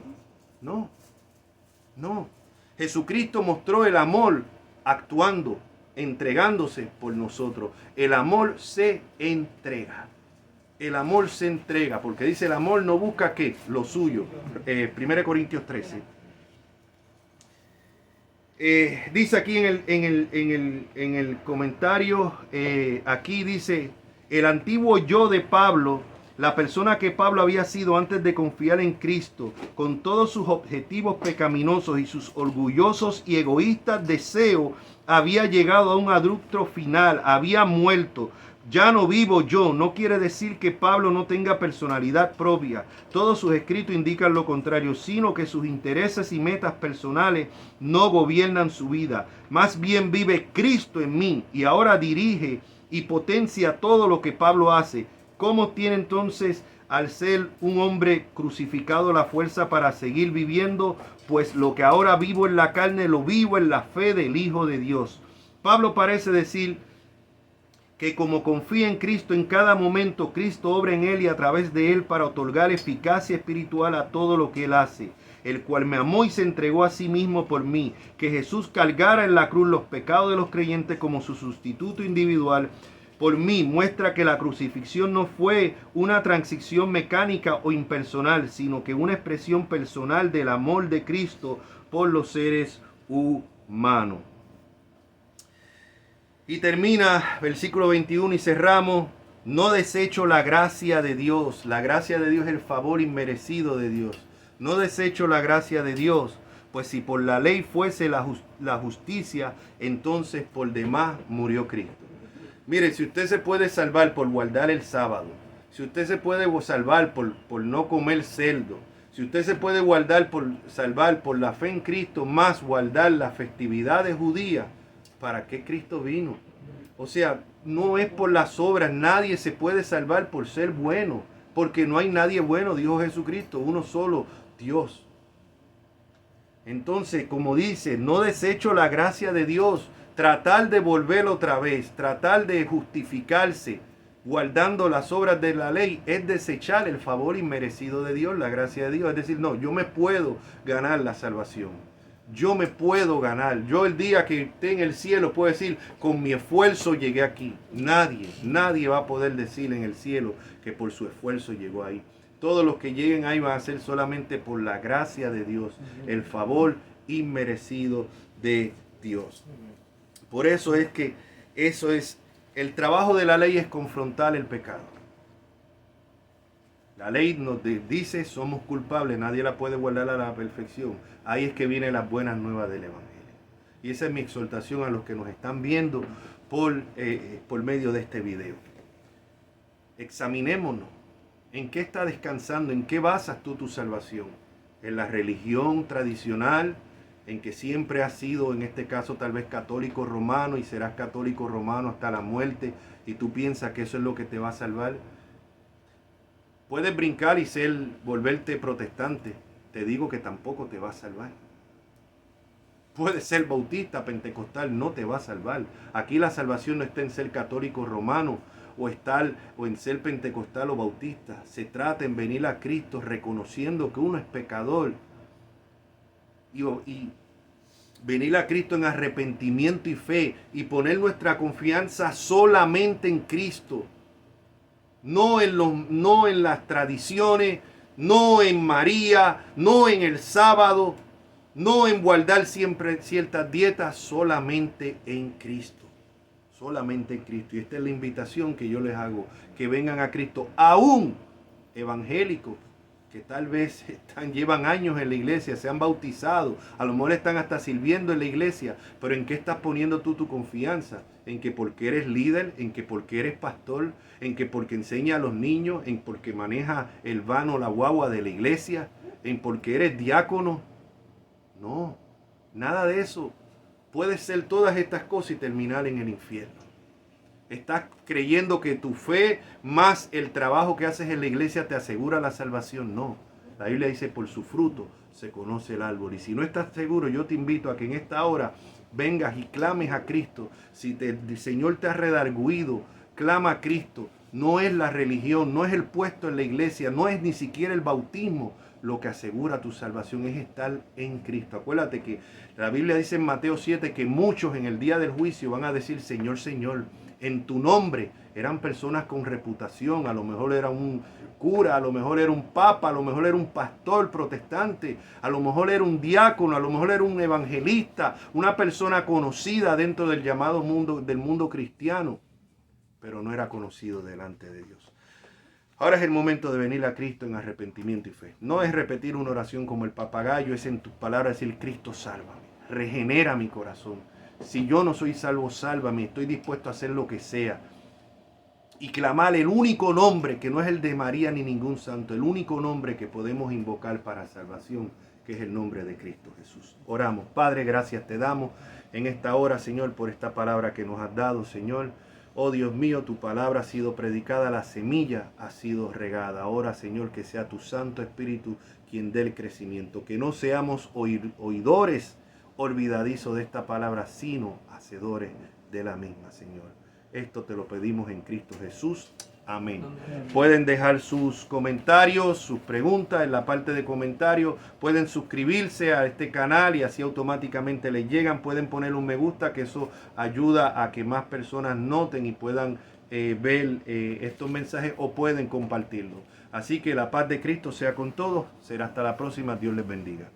Jesucristo mostró el amor actuando, entregándose por nosotros. El amor se entrega. El amor se entrega, porque dice el amor no busca ¿qué? Lo suyo. 1 Corintios 13. Dice aquí en el comentario, aquí dice, el antiguo yo de Pablo, la persona que Pablo había sido antes de confiar en Cristo, con todos sus objetivos pecaminosos y sus orgullosos y egoístas deseos, había llegado a un abrupto final, había muerto. Ya no vivo yo, no quiere decir que Pablo no tenga personalidad propia. Todos sus escritos indican lo contrario, sino que sus intereses y metas personales no gobiernan su vida. Más bien vive Cristo en mí y ahora dirige y potencia todo lo que Pablo hace. ¿Cómo tiene entonces, al ser un hombre crucificado, la fuerza para seguir viviendo? Pues lo que ahora vivo en la carne, lo vivo en la fe del Hijo de Dios. Pablo parece decir que como confía en Cristo en cada momento, Cristo obra en él y a través de él para otorgar eficacia espiritual a todo lo que él hace, el cual me amó y se entregó a sí mismo por mí, que Jesús cargara en la cruz los pecados de los creyentes como su sustituto individual por mí, muestra que la crucifixión no fue una transición mecánica o impersonal, sino que una expresión personal del amor de Cristo por los seres humanos. Y termina versículo 21 y cerramos. No desecho la gracia de Dios. La gracia de Dios es el favor inmerecido de Dios. No desecho la gracia de Dios, pues si por la ley fuese la justicia, entonces por demás murió Cristo. Mire, si usted se puede salvar por guardar el sábado, si usted se puede salvar por no comer cerdo, si usted se puede salvar por la fe en Cristo, más guardar las festividades judías, ¿para qué Cristo vino? O sea, no es por las obras, nadie se puede salvar por ser bueno, porque no hay nadie bueno, dijo Jesucristo, uno solo, Dios. Entonces, como dice, no desecho la gracia de Dios, tratar de volver otra vez, tratar de justificarse, guardando las obras de la ley, es desechar el favor inmerecido de Dios, la gracia de Dios. Es decir, no, yo me puedo ganar la salvación. Yo me puedo ganar. Yo el día que esté en el cielo puedo decir, con mi esfuerzo llegué aquí. Nadie va a poder decir en el cielo que por su esfuerzo llegó ahí. Todos los que lleguen ahí van a ser solamente por la gracia de Dios, el favor inmerecido de Dios. Por eso es que el trabajo de la ley es confrontar el pecado. La ley nos dice somos culpables, nadie la puede guardar a la perfección. Ahí es que vienen las buenas nuevas del Evangelio. Y esa es mi exhortación a los que nos están viendo por medio de este video. Examinémonos. ¿En qué está descansando? ¿En qué basas tú tu salvación? ¿En la religión tradicional? ¿En que siempre has sido, en este caso, tal vez católico romano y serás católico romano hasta la muerte y tú piensas que eso es lo que te va a salvar? Puedes brincar y volverte protestante. Te digo que tampoco te va a salvar. Puedes ser bautista, pentecostal, no te va a salvar. Aquí la salvación no está en ser católico romano o en ser pentecostal o bautista. Se trata en venir a Cristo reconociendo que uno es pecador y venir a Cristo en arrepentimiento y fe y poner nuestra confianza solamente en Cristo. No en las tradiciones, no en María, no en el sábado, no en guardar siempre ciertas dietas, solamente en Cristo. Solamente en Cristo. Y esta es la invitación que yo les hago, que vengan a Cristo, aún evangélicos, que tal vez llevan años en la iglesia, se han bautizado, a lo mejor están hasta sirviendo en la iglesia, pero ¿en qué estás poniendo tú tu confianza? En que porque eres líder, en que porque eres pastor, en que porque enseña a los niños, en porque maneja el vano, la guagua de la iglesia, en porque eres diácono. No, nada de eso. Puedes ser todas estas cosas y terminar en el infierno. Estás creyendo que tu fe más el trabajo que haces en la iglesia te asegura la salvación. No, la Biblia dice por su fruto se conoce el árbol. Y si no estás seguro, yo te invito a que en esta hora vengas y clames a Cristo. Si el Señor te ha redarguido, clama a Cristo. No es la religión, no es el puesto en la iglesia, no es ni siquiera el bautismo. Lo que asegura tu salvación es estar en Cristo. Acuérdate que la Biblia dice en Mateo 7 que muchos en el día del juicio van a decir, Señor, Señor, en tu nombre. Eran personas con reputación, a lo mejor era un cura, a lo mejor era un papa, a lo mejor era un pastor protestante, a lo mejor era un diácono, a lo mejor era un evangelista, una persona conocida dentro del llamado mundo cristiano, pero no era conocido delante de Dios. Ahora es el momento de venir a Cristo en arrepentimiento y fe. No es repetir una oración como el papagayo, es en tus palabras decir, Cristo, sálvame, regenera mi corazón. Si yo no soy salvo, sálvame, estoy dispuesto a hacer lo que sea. Y clamar el único nombre, que no es el de María ni ningún santo, el único nombre que podemos invocar para salvación, que es el nombre de Cristo Jesús. Oramos. Padre, gracias te damos en esta hora, Señor, por esta palabra que nos has dado, Señor. Oh Dios mío, tu palabra ha sido predicada, la semilla ha sido regada. Ahora, Señor, que sea tu Santo Espíritu quien dé el crecimiento. Que no seamos oidores olvidadizos de esta palabra, sino hacedores de la misma, Señor. Esto te lo pedimos en Cristo Jesús. Amén. Pueden dejar sus comentarios, sus preguntas en la parte de comentarios. Pueden suscribirse a este canal y así automáticamente les llegan. Pueden poner un me gusta, que eso ayuda a que más personas noten y puedan ver estos mensajes, o pueden compartirlo. Así que la paz de Cristo sea con todos. Será hasta la próxima. Dios les bendiga.